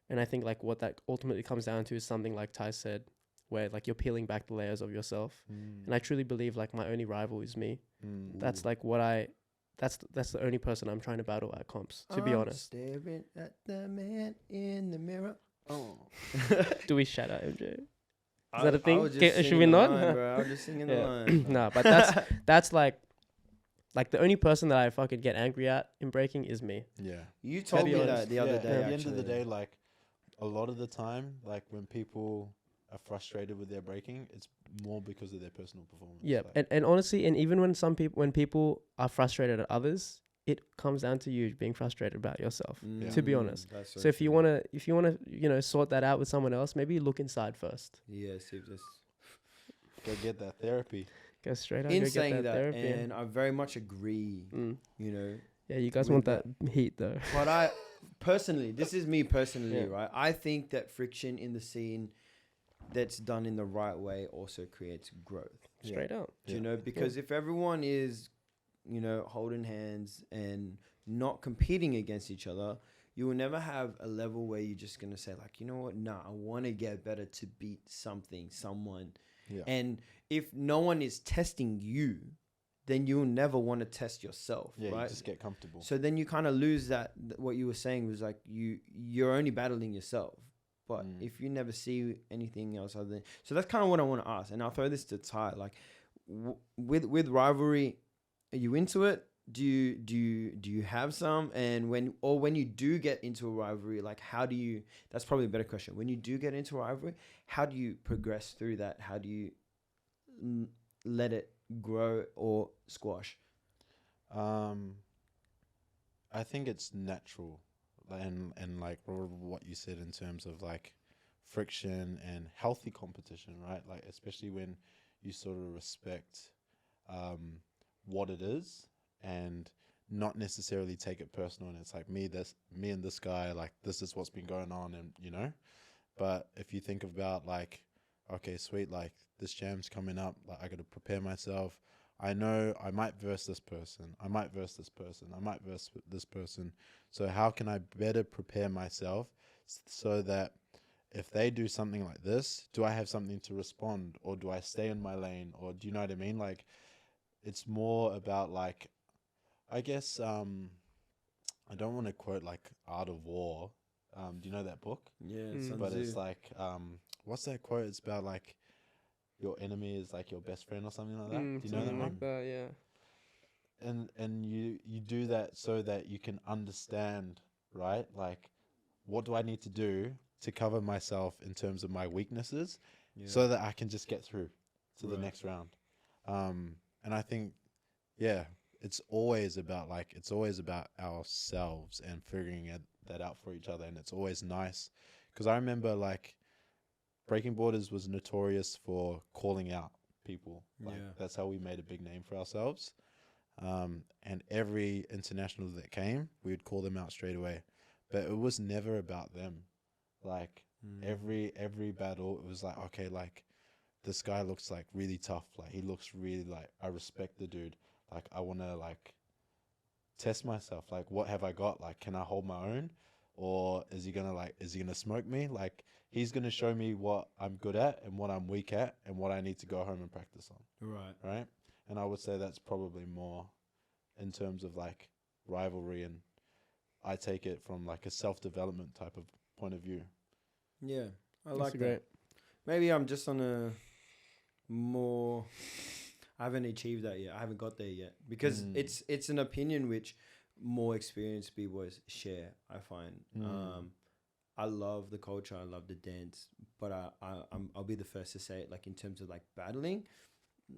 And I think like what that ultimately comes down to is something like Ty said, where like you're peeling back the layers of yourself. And I truly believe like my only rival is me. That's like what that's the only person I'm trying to battle at comps, to be honest. Staring at the man in the mirror. Oh. Do we shout out MJ? Is I- that a I thing? was just Should singing we the not? line, bro. I was just singing the Yeah. line. Nah, but that's like the only person that I fucking get angry at in breaking is me. Yeah. You told be me honest. that the other day. At the end of the actually. day, like a lot of the time, like when people are frustrated with their breaking, it's more because of their personal performance. Yeah, Like, and honestly, and even when people are frustrated at others, it comes down to you being frustrated about yourself. To be honest. That's So if you wanna sort that out with someone else, maybe look inside first. Yes, if this. go get that therapy. Go straight out. In Go saying get that that, therapy. and I very much agree. You know, Yeah, you guys with want that heat though. but I personally, this is me personally, Yeah. right? I think that friction in the scene that's done in the right way also creates growth. Straight out. Do you know? Because if everyone is, holding hands and not competing against each other, you will never have a level where you're just going to say like, you know what? Nah, I want to get better to beat someone. Yeah. And if no one is testing you, then you'll never want to test yourself, Yeah, right? you just get comfortable. So then you kind of lose that. What you were saying was like you're only battling yourself. But if you never see anything else other than, so that's kind of what I want to ask. And I'll throw this to Ty. Like with rivalry, are you into it? Do you have some? And when you do get into a rivalry, like how do you? That's probably a better question. When you do get into a rivalry, how do you progress through that? How do you let it grow or squash? I think it's natural, and like what you said in terms of like friction and healthy competition, right? Like especially when you sort of respect what it is and not necessarily take it personal. And it's like me and this guy, like this is what's been going on, and But if you think about like, okay, sweet, like this jam's coming up, like I got to prepare myself. I know I might verse this person. I might verse this person. I might verse this person. So how can I better prepare myself so that if they do something like this, do I have something to respond, or do I stay in my lane, or do you know what I mean? Like, it's more about like, I guess, I don't want to quote like Art of War. Do you know that book? Yeah, But it's like, what's that quote? It's about like, your enemy is like your best friend or something like that. Do you know that Something one? like that, yeah. And you do that so that you can understand, right? Like, what do I need to do to cover myself in terms of my weaknesses, so that I can just get through to the next round. And I think, yeah, it's always about ourselves and figuring that out for each other. And it's always nice, because I remember like Breaking Borders was notorious for calling out people. Like that's how we made a big name for ourselves. And every international that came, we would call them out straight away. But it was never about them. Like every battle, it was like, okay, like this guy looks like really tough. Like he looks really like, I respect the dude. Like I want to like test myself. Like what have I got? Like can I hold my own, or is he gonna smoke me? Like he's gonna show me what I'm good at and what I'm weak at and what I need to go home and practice on. Right. And I would say that's probably more in terms of like rivalry, and I take it from like a self-development type of point of view. Yeah, I That's like that. great. Maybe I'm just on a more. I haven't achieved that yet. I haven't got there yet because it's an opinion which more experienced b-boys share. I find. I love the culture. I love the dance, but I'll be the first to say it. Like in terms of like battling,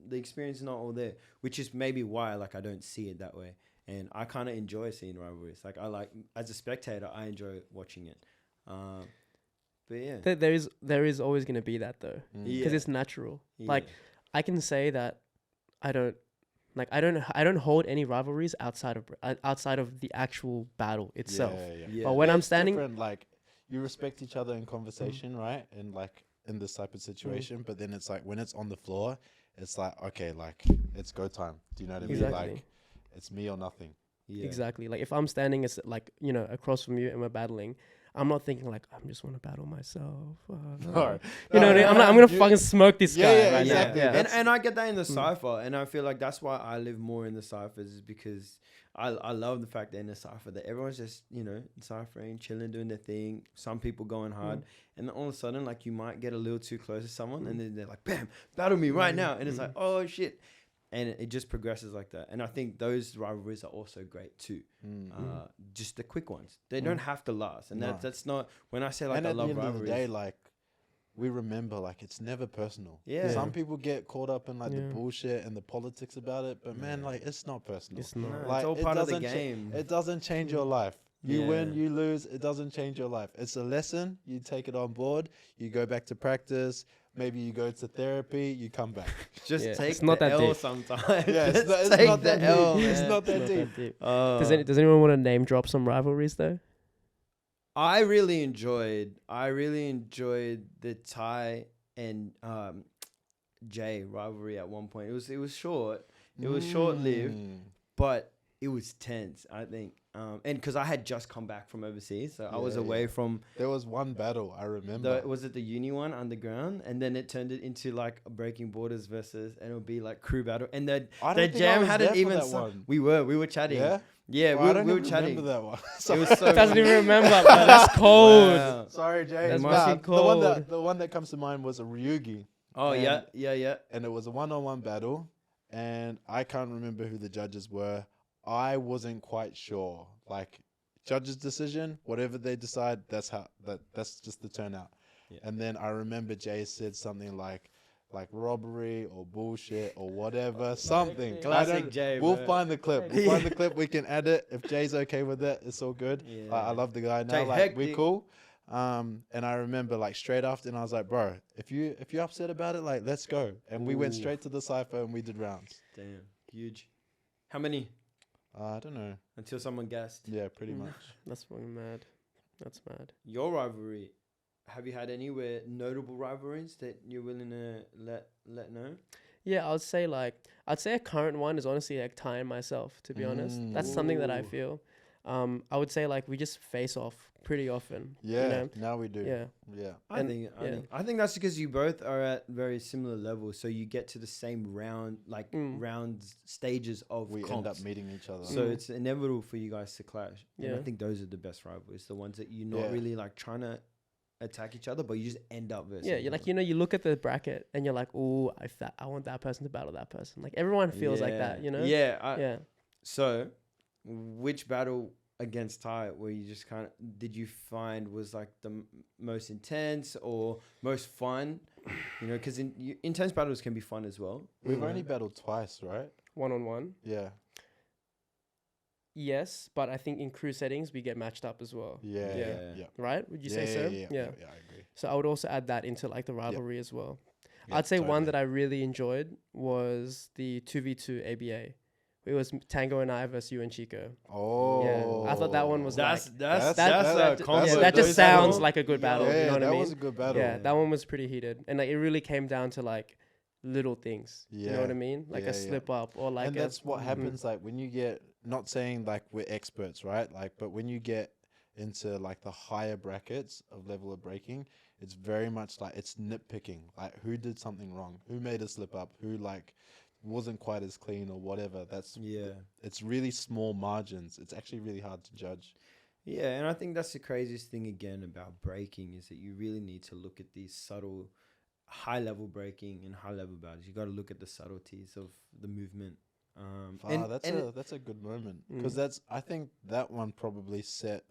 the experience is not all there, which is maybe why like I don't see it that way. And I kind of enjoy seeing rivalries. Like I like as a spectator, I enjoy watching it. But yeah, There is always going to be that though, because it's natural. Like I can say that I don't hold any rivalries outside of the actual battle itself. But when I'm standing, different, like you respect each other in conversation, right? And like in this type of situation, but then it's like when it's on the floor, it's like okay, like it's go time. Do you know what I mean? Exactly. Like it's me or nothing. Exactly. Like if I'm standing as like across from you and we're battling, I'm not thinking like I just want to battle myself. No. You know what I mean? I'm gonna fucking smoke this guy. Yeah, right exactly. now. And I get that in the Cypher, and I feel like that's why I live more in the Cyphers, is because I love the fact that in the Cypher that everyone's just ciphering, chilling, doing their thing. Some people going hard, and then all of a sudden like you might get a little too close to someone, and then they're like, "Bam, battle me right now," and it's like, "Oh shit." And it just progresses like that. And I think those rivalries are also great too. Just the quick ones. They don't have to last. And that's not, when I say like and I at love the end rivalries. of the day, like we remember like it's never personal. Yeah. Some people get caught up in like the bullshit and the politics about it, but man, like it's not personal. It's not. No, Like it's all part of the doesn't game. it doesn't change your life. You win, you lose, it doesn't change your life. It's a lesson, you take it on board, you go back to practice, maybe you go to therapy, you come back. Just take it's not the that L deep. sometimes. Yeah, Just it's take not the that L, deep. man. It's not that deep. Does anyone want to name drop some rivalries though? I really enjoyed the Ty and Jay rivalry at one point. It was short. It was short-lived, but it was tense, I think. And because I had just come back from overseas, so I was away from. There was one battle I remember. Was it the uni one underground? And then it turned it into like Breaking Borders versus, and it would be like crew battle. And the jam hadn't even. We were chatting. Yeah, we were chatting. Remember that one. It was so. Doesn't even remember. Man. That's cold. Wow. Sorry, Jay. That's Nah, fucking cold. the one that comes to mind was a Ryugi. Oh and, yeah. And it was a one-on-one battle, and I can't remember who the judges were. I wasn't quite sure. Like judge's decision, whatever they decide, that's just the turnout. Yeah. And then I remember Jay said something like robbery or bullshit or whatever, something. Classic Jay. We'll find the clip. We'll find the clip. We can add it. If Jay's okay with it, it's all good. Yeah. I love the guy now. Jay, like we hectic. cool. And I remember like straight after, and I was like, bro, if you're upset about it, like let's go. And we went straight to the Cypher and we did rounds. Damn, huge. How many? I don't know. Until someone guessed. Yeah, pretty much. That's fucking mad. That's mad. Your rivalry. Have you had anywhere notable rivalries that you're willing to let know? Yeah, I'd say a current one is honestly like Ty and myself, to be honest. That's something that I feel. I would say like we just face off pretty often. Yeah, now we do. Yeah. Yeah. I think that's because you both are at very similar levels, so you get to the same round stages of we comps. end up meeting each other. So it's inevitable for you guys to clash. Yeah. And I think those are the best rivalries, the ones that you're not really like trying to attack each other, but you just end up versus. Yeah, you're like, you look at the bracket and you're like, oh, I want that person to battle that person. Like everyone feels like that, you know? Yeah. So, which battle against Ty where you just did you find was like the most intense or most fun? Because intense battles can be fun as well. We've only battled twice, right? 1-on-1. Yeah. Yes, but I think in crew settings we get matched up as well. Yeah. Right? Would you say so? Yeah, I agree. So I would also add that into like the rivalry as well. Yeah, I'd say one totally. that I really enjoyed was the 2v2 ABA, It was Tango and I versus you and Chico. Oh, Yeah, I thought that one was That's like that's that- a that's combo. yeah, a- that just those sounds two- like a good battle. Yeah, You know what that I mean? was a good battle. Yeah, that one was pretty heated, and like it really came down to like little things. You know what I Yeah. mean? Like Yeah, a yeah. slip up or like And a, that's what happens like when you get, not saying like we're experts, right? Like, but when you get into like the higher brackets of level of breaking, it's very much like it's nitpicking, like who did something wrong, who made a slip up, who like wasn't quite as clean or whatever. That's Yeah. it's really small margins. It's actually really hard to judge. Yeah, and I think that's the craziest thing again about breaking is that you really need to look at these subtle, high level breaking and high level battles. You got to look at the subtleties of the movement. That's a good moment because I think that one probably set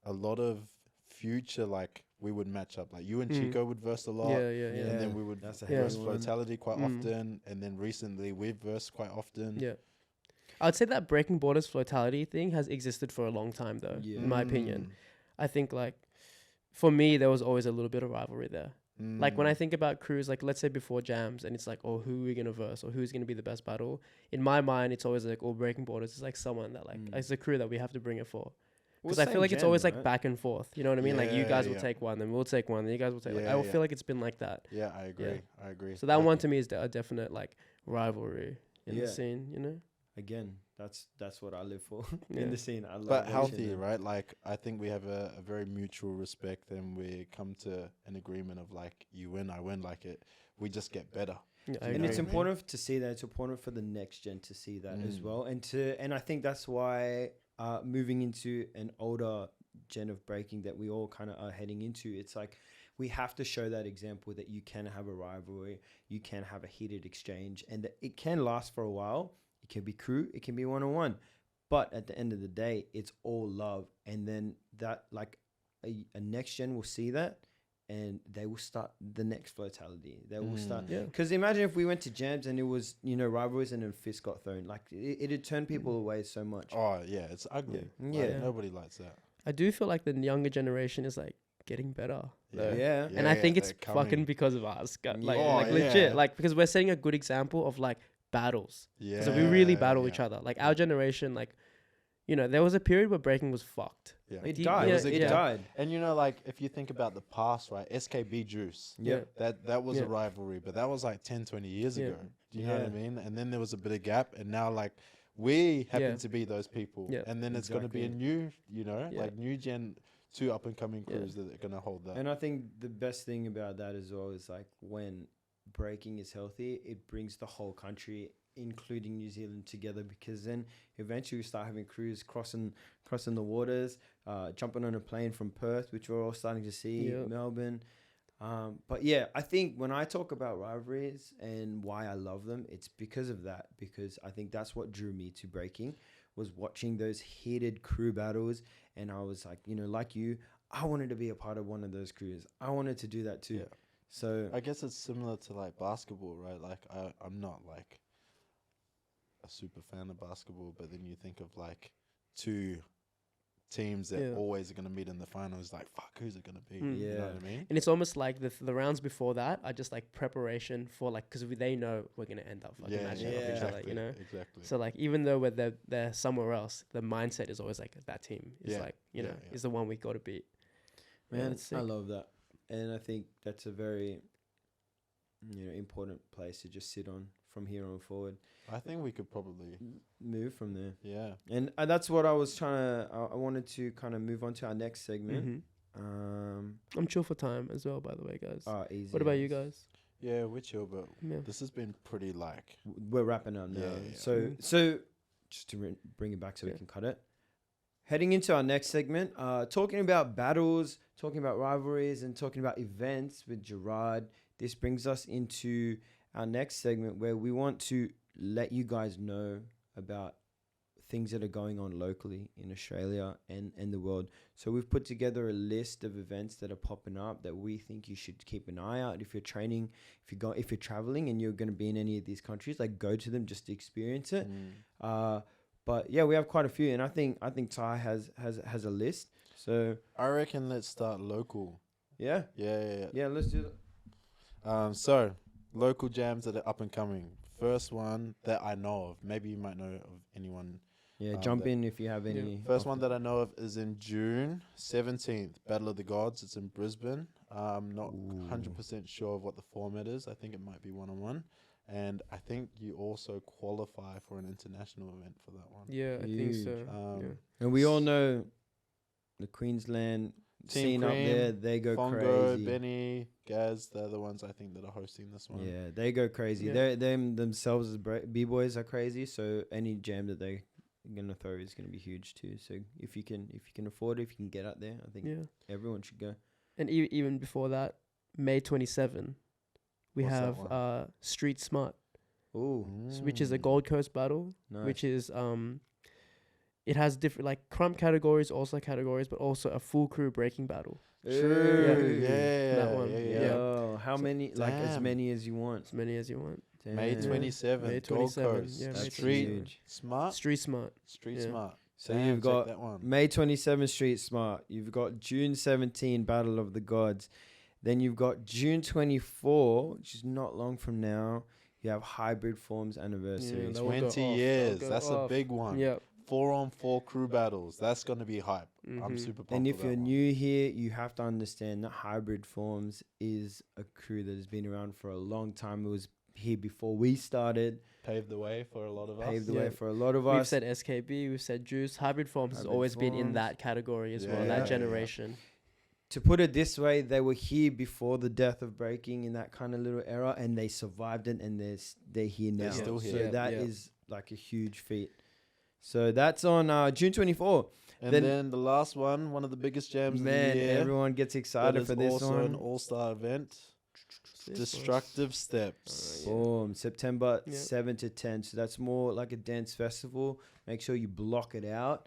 a lot of future, like we would match up, like you and Chico would verse a lot. yeah, yeah, yeah. And then we would That's a Yeah. verse heavy one. floatality quite often, and then recently we've versed quite often. Yeah. I'd say that breaking borders floatality thing has existed for a long time though, Yeah. in my opinion. I think like for me there was always a little bit of rivalry there. Like when I think about crews, like let's say before jams and it's like, oh, who are we gonna verse or who's gonna be the best battle? In my mind it's always like, oh, breaking borders is like someone that like it's a crew that we have to bring it for. Because I feel like it's always like back and forth. You know what I mean? Like you guys will Yeah. take one, then we'll take one, then you guys will take like Yeah, I yeah. feel like it's been like that. Yeah, I agree. I agree. So that one to me is a definite like rivalry in Yeah. the scene, you know? Again, that's what I live for Yeah. in the scene. I love But watching healthy, them. right? Like I think we have a very mutual respect, and we come to an agreement of like you win, I win. Like we just get better. Yeah, I You And know it's what I mean? important to see that. It's important for the next gen to see that as well. And I think that's why moving into an older gen of breaking that we all kind of are heading into, it's like we have to show that example that you can have a rivalry, you can have a heated exchange, and that it can last for a while. It can be crew, it can be one-on-one, but at the end of the day, it's all love. And then that like a next gen will see that, and they will start the next floatality. They will start. Yeah. Because imagine if we went to jams and it was, rivalries and then fists got thrown. Like, it'd turn people away so much. Oh yeah, it's ugly. Yeah. Like, Yeah. nobody likes that. I do feel like the younger generation is like getting better. though. Yeah. And I think it's they're fucking coming. because of us. Like, Yeah. like Oh, legit. yeah. Like, because we're setting a good example of like battles. Yeah, So we really battle each yeah. other. Like our generation, like, there was a period where breaking was fucked. Yeah. It Do you- died. yeah, It yeah. died. And like if you think about the past, right? SKB Juice. Yeah. That was Yeah. a rivalry, but that was like 10, 20 years Yeah. ago. Do you know what I Yeah. mean? And then there was a bit of gap, and now like we happen Yeah. to be those people. Yeah. And then it's going to be a Exactly. new, Yeah. like new gen, two up and coming Yeah. crews that are going to hold that. And I think the best thing about that as well is like when breaking is healthy, it brings the whole country, including New Zealand, together, because then eventually we start having crews crossing the waters, jumping on a plane from Perth, which we're all starting to see, Yeah. Melbourne. But yeah, I think when I talk about rivalries and why I love them, it's because of that, because I think that's what drew me to breaking, was watching those heated crew battles. And I was like, like you, I wanted to be a part of one of those crews. I wanted to do that too. Yeah. So I guess it's similar to like basketball, right? Like I'm not like a super fan of basketball, but then you think of like two teams that Yeah. always are going to meet in the finals. Like, fuck, who's it going to be? Mm. You know Yeah. what I mean? And it's almost like the rounds before that are just like preparation for like, because they know we're going to end up fucking matching up each other, exactly, exactly. So like even though they're somewhere else, the mindset is always like that team is Yeah. like, Yeah, is the one we got to beat. Yeah, man, that's sick. I love that. And I think that's a very, important place to just sit on from here on forward. I think we could probably, Move from there. yeah. And that's what I was trying to, I wanted to kind of move on to our next segment. Mhm. I'm chill for time as well, by the way, guys. Easy. What about you as. guys? Yeah, we're chill, but Yeah. this has been pretty like, We're wrapping up now. Yeah, yeah. So just to bring it back so we Yeah. can cut it. Heading into our next segment, talking about battles, talking about rivalries, and talking about events with Gerard. This brings us into our next segment where we want to let you guys know about things that are going on locally in Australia and the world. So we've put together a list of events that are popping up that we think you should keep an eye out if you're training, if you're traveling and you're going to be in any of these countries, like go to them just to experience it. But yeah, we have quite a few, and I think Ty has a list. So I reckon let's start local. yeah, Yeah. let's do that. So local jams that are up and coming. first one that I know of. Maybe you might know of anyone. Yeah, jump that- in if you have any. First one that I know of is in June 17th, Battle of the Gods. It's in Brisbane. I'm not 100% sure of what the format is. I think it might be one-on-one. And I think you also qualify for an international event for that one. Yeah, I think so. Um, And we all know the Queensland Team scene up Cream, there. They go Fongo, crazy. Benny, Gaz, they're the ones I think that are hosting this one. Yeah, they go crazy. Yeah. They them themselves as b-boys are crazy. So any jam that they gonna throw is gonna be huge too. So if you can afford it, if you can get out there, I think Yeah. everyone should go. And even before that, May 27, we What's that have one? Street Smart, Ooh, which is a Mm. Gold Coast battle, nice. which is it has different like crump categories, also categories, but also a full crew breaking battle. True. Yeah. Yeah. That one. Yeah. Yeah. Yo, how So- many? Like as Damn. many as you want. As many as you want. May Damn. 27th, May Gold 27th, Coast. yeah, May Street 27th. Smart. Street Smart. Street Yeah. Smart. So Damn, you've check got that one. May 27th Street Smart. You've got June 17 Battle of the Gods. Then you've got June 24, which is not long from now. You have Hybrid Forms Anniversary. Yeah, that will go 20 off, years. that'll go That's a off. big one. Yeah. 4-on-4 crew battles. That's going to be hype. I'm Mhm. super pumped. And if for you're that one. new here, you have to understand that Hybrid Forms is a crew that has been around for a long time. It was here before we started, paved the way for a lot of us. paved the Yeah. way for a lot of We've us. said SKB, we've said Juice. Hybrid Forms has Hybrid always been in Forms. that category as well, Yeah, that yeah. generation. To put it this way, they were here before the death of breaking in that kind of little era, and they survived it, and they're here now. They're still here. So Yeah, that is yeah. like a huge feat. So that's on June 24. And Then- then the last one of the biggest jams Man, of the year. everyone gets that excited is for this also an one. all-star event. Destructive Steps. Yeah. Boom, September Yeah. 7 to 10. So that's more like a dance festival. Make sure you block it out.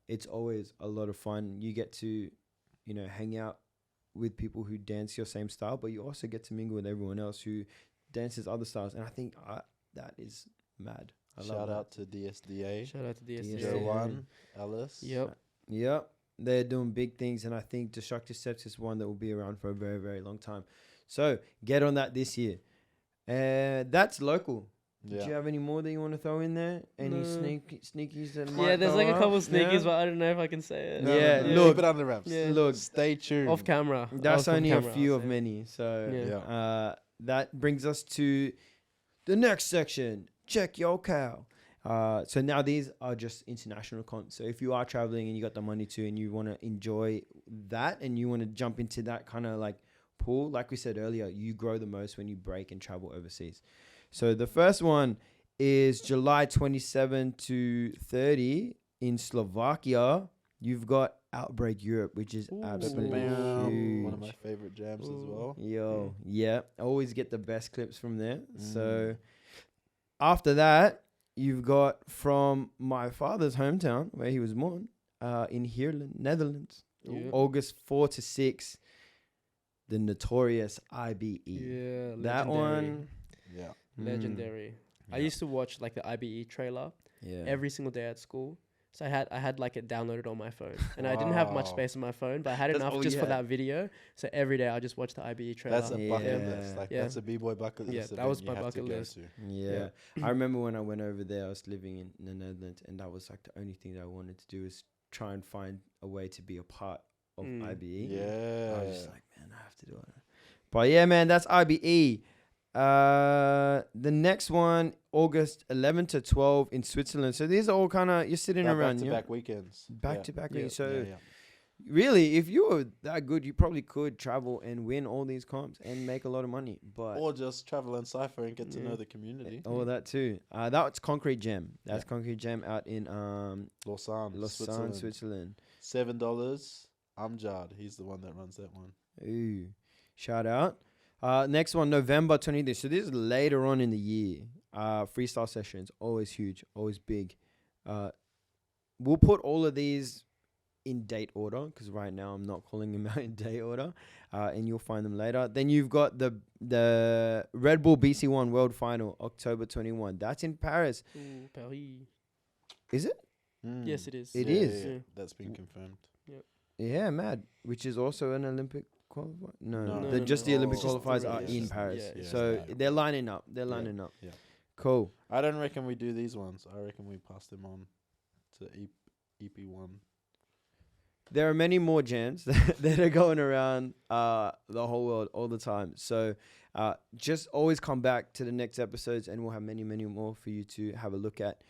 It's always a lot of fun. You get to, hang out with people who dance your same style, but you also get to mingle with everyone else who dances other styles. And I think that is mad. I love Shout that. out to DSDA. Shout out to DSDA. DSDA. Joe1, Alice. Yep. Yep, they're doing big things, and I think Destructive Steps is one that will be around for a very, very long time. So get on that this year. That's local. Do you Yeah. have any more that you want to throw in there? Any No. sneakies that Yeah, might there's go like a up? couple sneakies, Yeah? but I don't know if I can say it. No, Yeah, no, look. Keep it under wraps. Yeah. Look, Stay tuned. Off camera. that's Off only camera, a few I'll of say. many. So Yeah. that brings us to the next section. Check your cow. So now these are just international cons. So if you are traveling and you got the money to, and you want to enjoy that, and you want to jump into that kind of like pool, like we said earlier, you grow the most when you break and travel overseas. So the first one is July 27 to 30 in Slovakia. You've got Outbreak Europe, which is Ooh. absolutely Bam. huge. One of my favorite jams as Ooh. well. Yo, yeah. I always get the best clips from there. So Mm. after that, you've got from my father's hometown, where he was born, in Heerlen, Netherlands. Yeah. August 4 to 6, the notorious IBE. Yeah, That one. Yeah. Legendary. I used to watch like the IBE trailer Yeah. every single day at school. So I had like it downloaded on my phone, and I didn't have much Wow. space on my phone, but I had That's enough all just you for had. that video. So every day I just watch the IBE trailer. That's a Yeah. bucket list. Like Yeah. that's a b-boy bucket Yeah, list. that was event my you have to bucket go list. to. Yeah. I remember when I went over there, I was living in the Netherlands, and that was like the only thing that I wanted to do is try and find a way to be a part of IBE. Yeah. I was just like, man, I have to do it. But yeah, man, that's IBE. The next one, August 11 to 12 in Switzerland. So these are all kind of, you're sitting around. back-to-back weekends. Back to back. Yeah. So yeah. really, if you were that good, you probably could travel and win all these comps and make a lot of money. But Or just travel and Cypher and get to Yeah. know the community. all that too. That's Concrete Gem. That's Yeah. Concrete Gem out in Lausanne, Lausanne, Switzerland. $7. Amjad, he's the one that runs that one. Ooh, shout out. Next one, November 23rd. So this is later on in the year. Freestyle sessions, always huge, always big. We'll put all of these in date order, because right now I'm not calling them out in date order, and you'll find them later. Then you've got the Red Bull BC1 World Final, October 21. That's in Paris. Ooh, Paris. Is it? Yes, it is. It Yeah, is. yeah, Yeah. that's been confirmed. Yeah, mad. Which is also an Olympic qualifiers? No, No. they're No, just no. the Olympic It's just qualifiers the are race. in Yeah, Paris. yeah, So yeah. they're lining up. They're Yeah. lining up. Yeah. Cool. I don't reckon we do these ones. I reckon we pass them on to EP1. There are many more jams that are going around the whole world all the time. So just always come back to the next episodes, and we'll have many, many more for you to have a look at.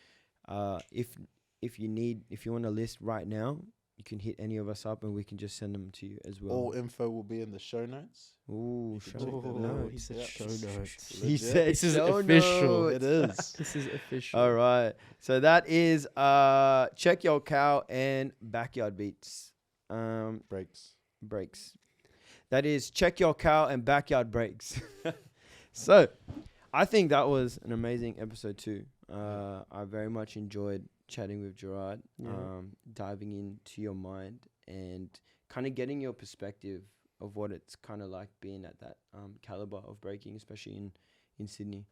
If you want a list right now, you can hit any of us up, and we can just send them to you as well. All info will be in the show notes. Ooh, You show can check that Oh, out. he said Yeah. show notes. He Legit. said This is show official. notes. It is. This is official. All right. So that is Check Your Cow and Backyard Beats. Breaks. That is Check Your Cow and Backyard Breaks. So I think that was an amazing episode too. I very much enjoyed chatting with Gerard, Yeah. diving into your mind and kind of getting your perspective of what it's kind of like being at that caliber of breaking, especially in Sydney.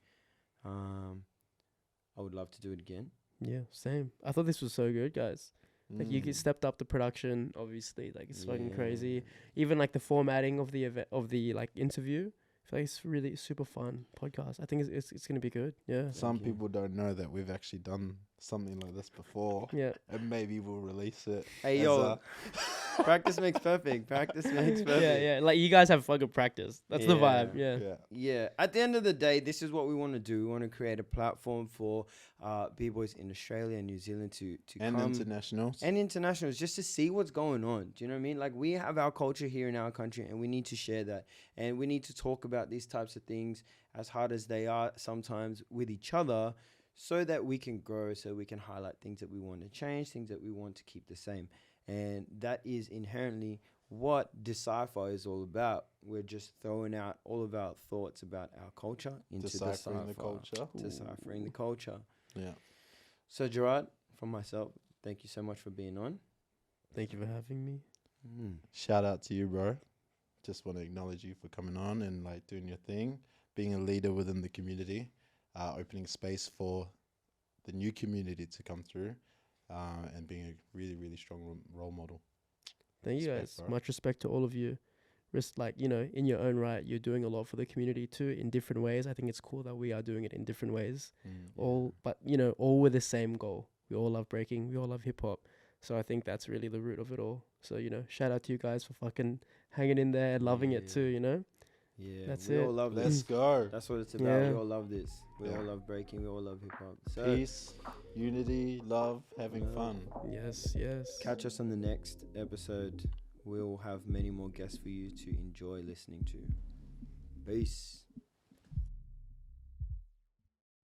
I would love to do it again. Yeah, same. I thought this was so good, guys. Like you Mm. stepped up the production, obviously. Like it's fucking Yeah. crazy. Even like the formatting of the event of the like interview. I feel like it's really super fun podcast. I think it's gonna be good. Yeah. Some Thank you. people don't know that we've actually done something like this before, Yeah. and maybe we'll release it. Hey as yo, practice makes perfect. Practice makes perfect. Yeah. Like you guys have fucking practice. That's the vibe. Yeah. yeah. Yeah. At the end of the day, this is what we want to do. We want to create a platform for b-boys in Australia and New Zealand to And come internationals. and internationals, just to see what's going on. Do you know what I mean? Like, we have our culture here in our country, and we need to share that, and we need to talk about these types of things, as hard as they are sometimes, with each other, so that we can grow, so we can highlight things that we want to change, things that we want to keep the same. And that is inherently what Decypher is all about. We're just throwing out all of our thoughts about our culture into Deciphering the Decypher. culture. Deciphering the culture. Yeah. So Gerard, from myself, thank you so much for being on. Thank you for having me. Shout out to you, bro. Just want to acknowledge you for coming on and like doing your thing, being a leader within the community, opening space for the new community to come through, and being a really, really strong role model. Thank you Respect, guys. bro. Much respect to all of you. Like, you know, in your own right, you're doing a lot for the community too in different ways. I think it's cool that we are doing it in different ways. But you know, all with the same goal. We all love breaking. We all love hip hop. So I think that's really the root of it all. So, you know, shout out to you guys for fucking hanging in there and loving it too, you know? Yeah, That's we it. all love Let's this. go. That's what it's about. Yeah. We all love this. We Yeah. all love breaking. We all love hip hop. So Peace, unity, love, having Yeah. fun. Yes. catch us on the next episode. We'll have many more guests for you to enjoy listening to. Peace.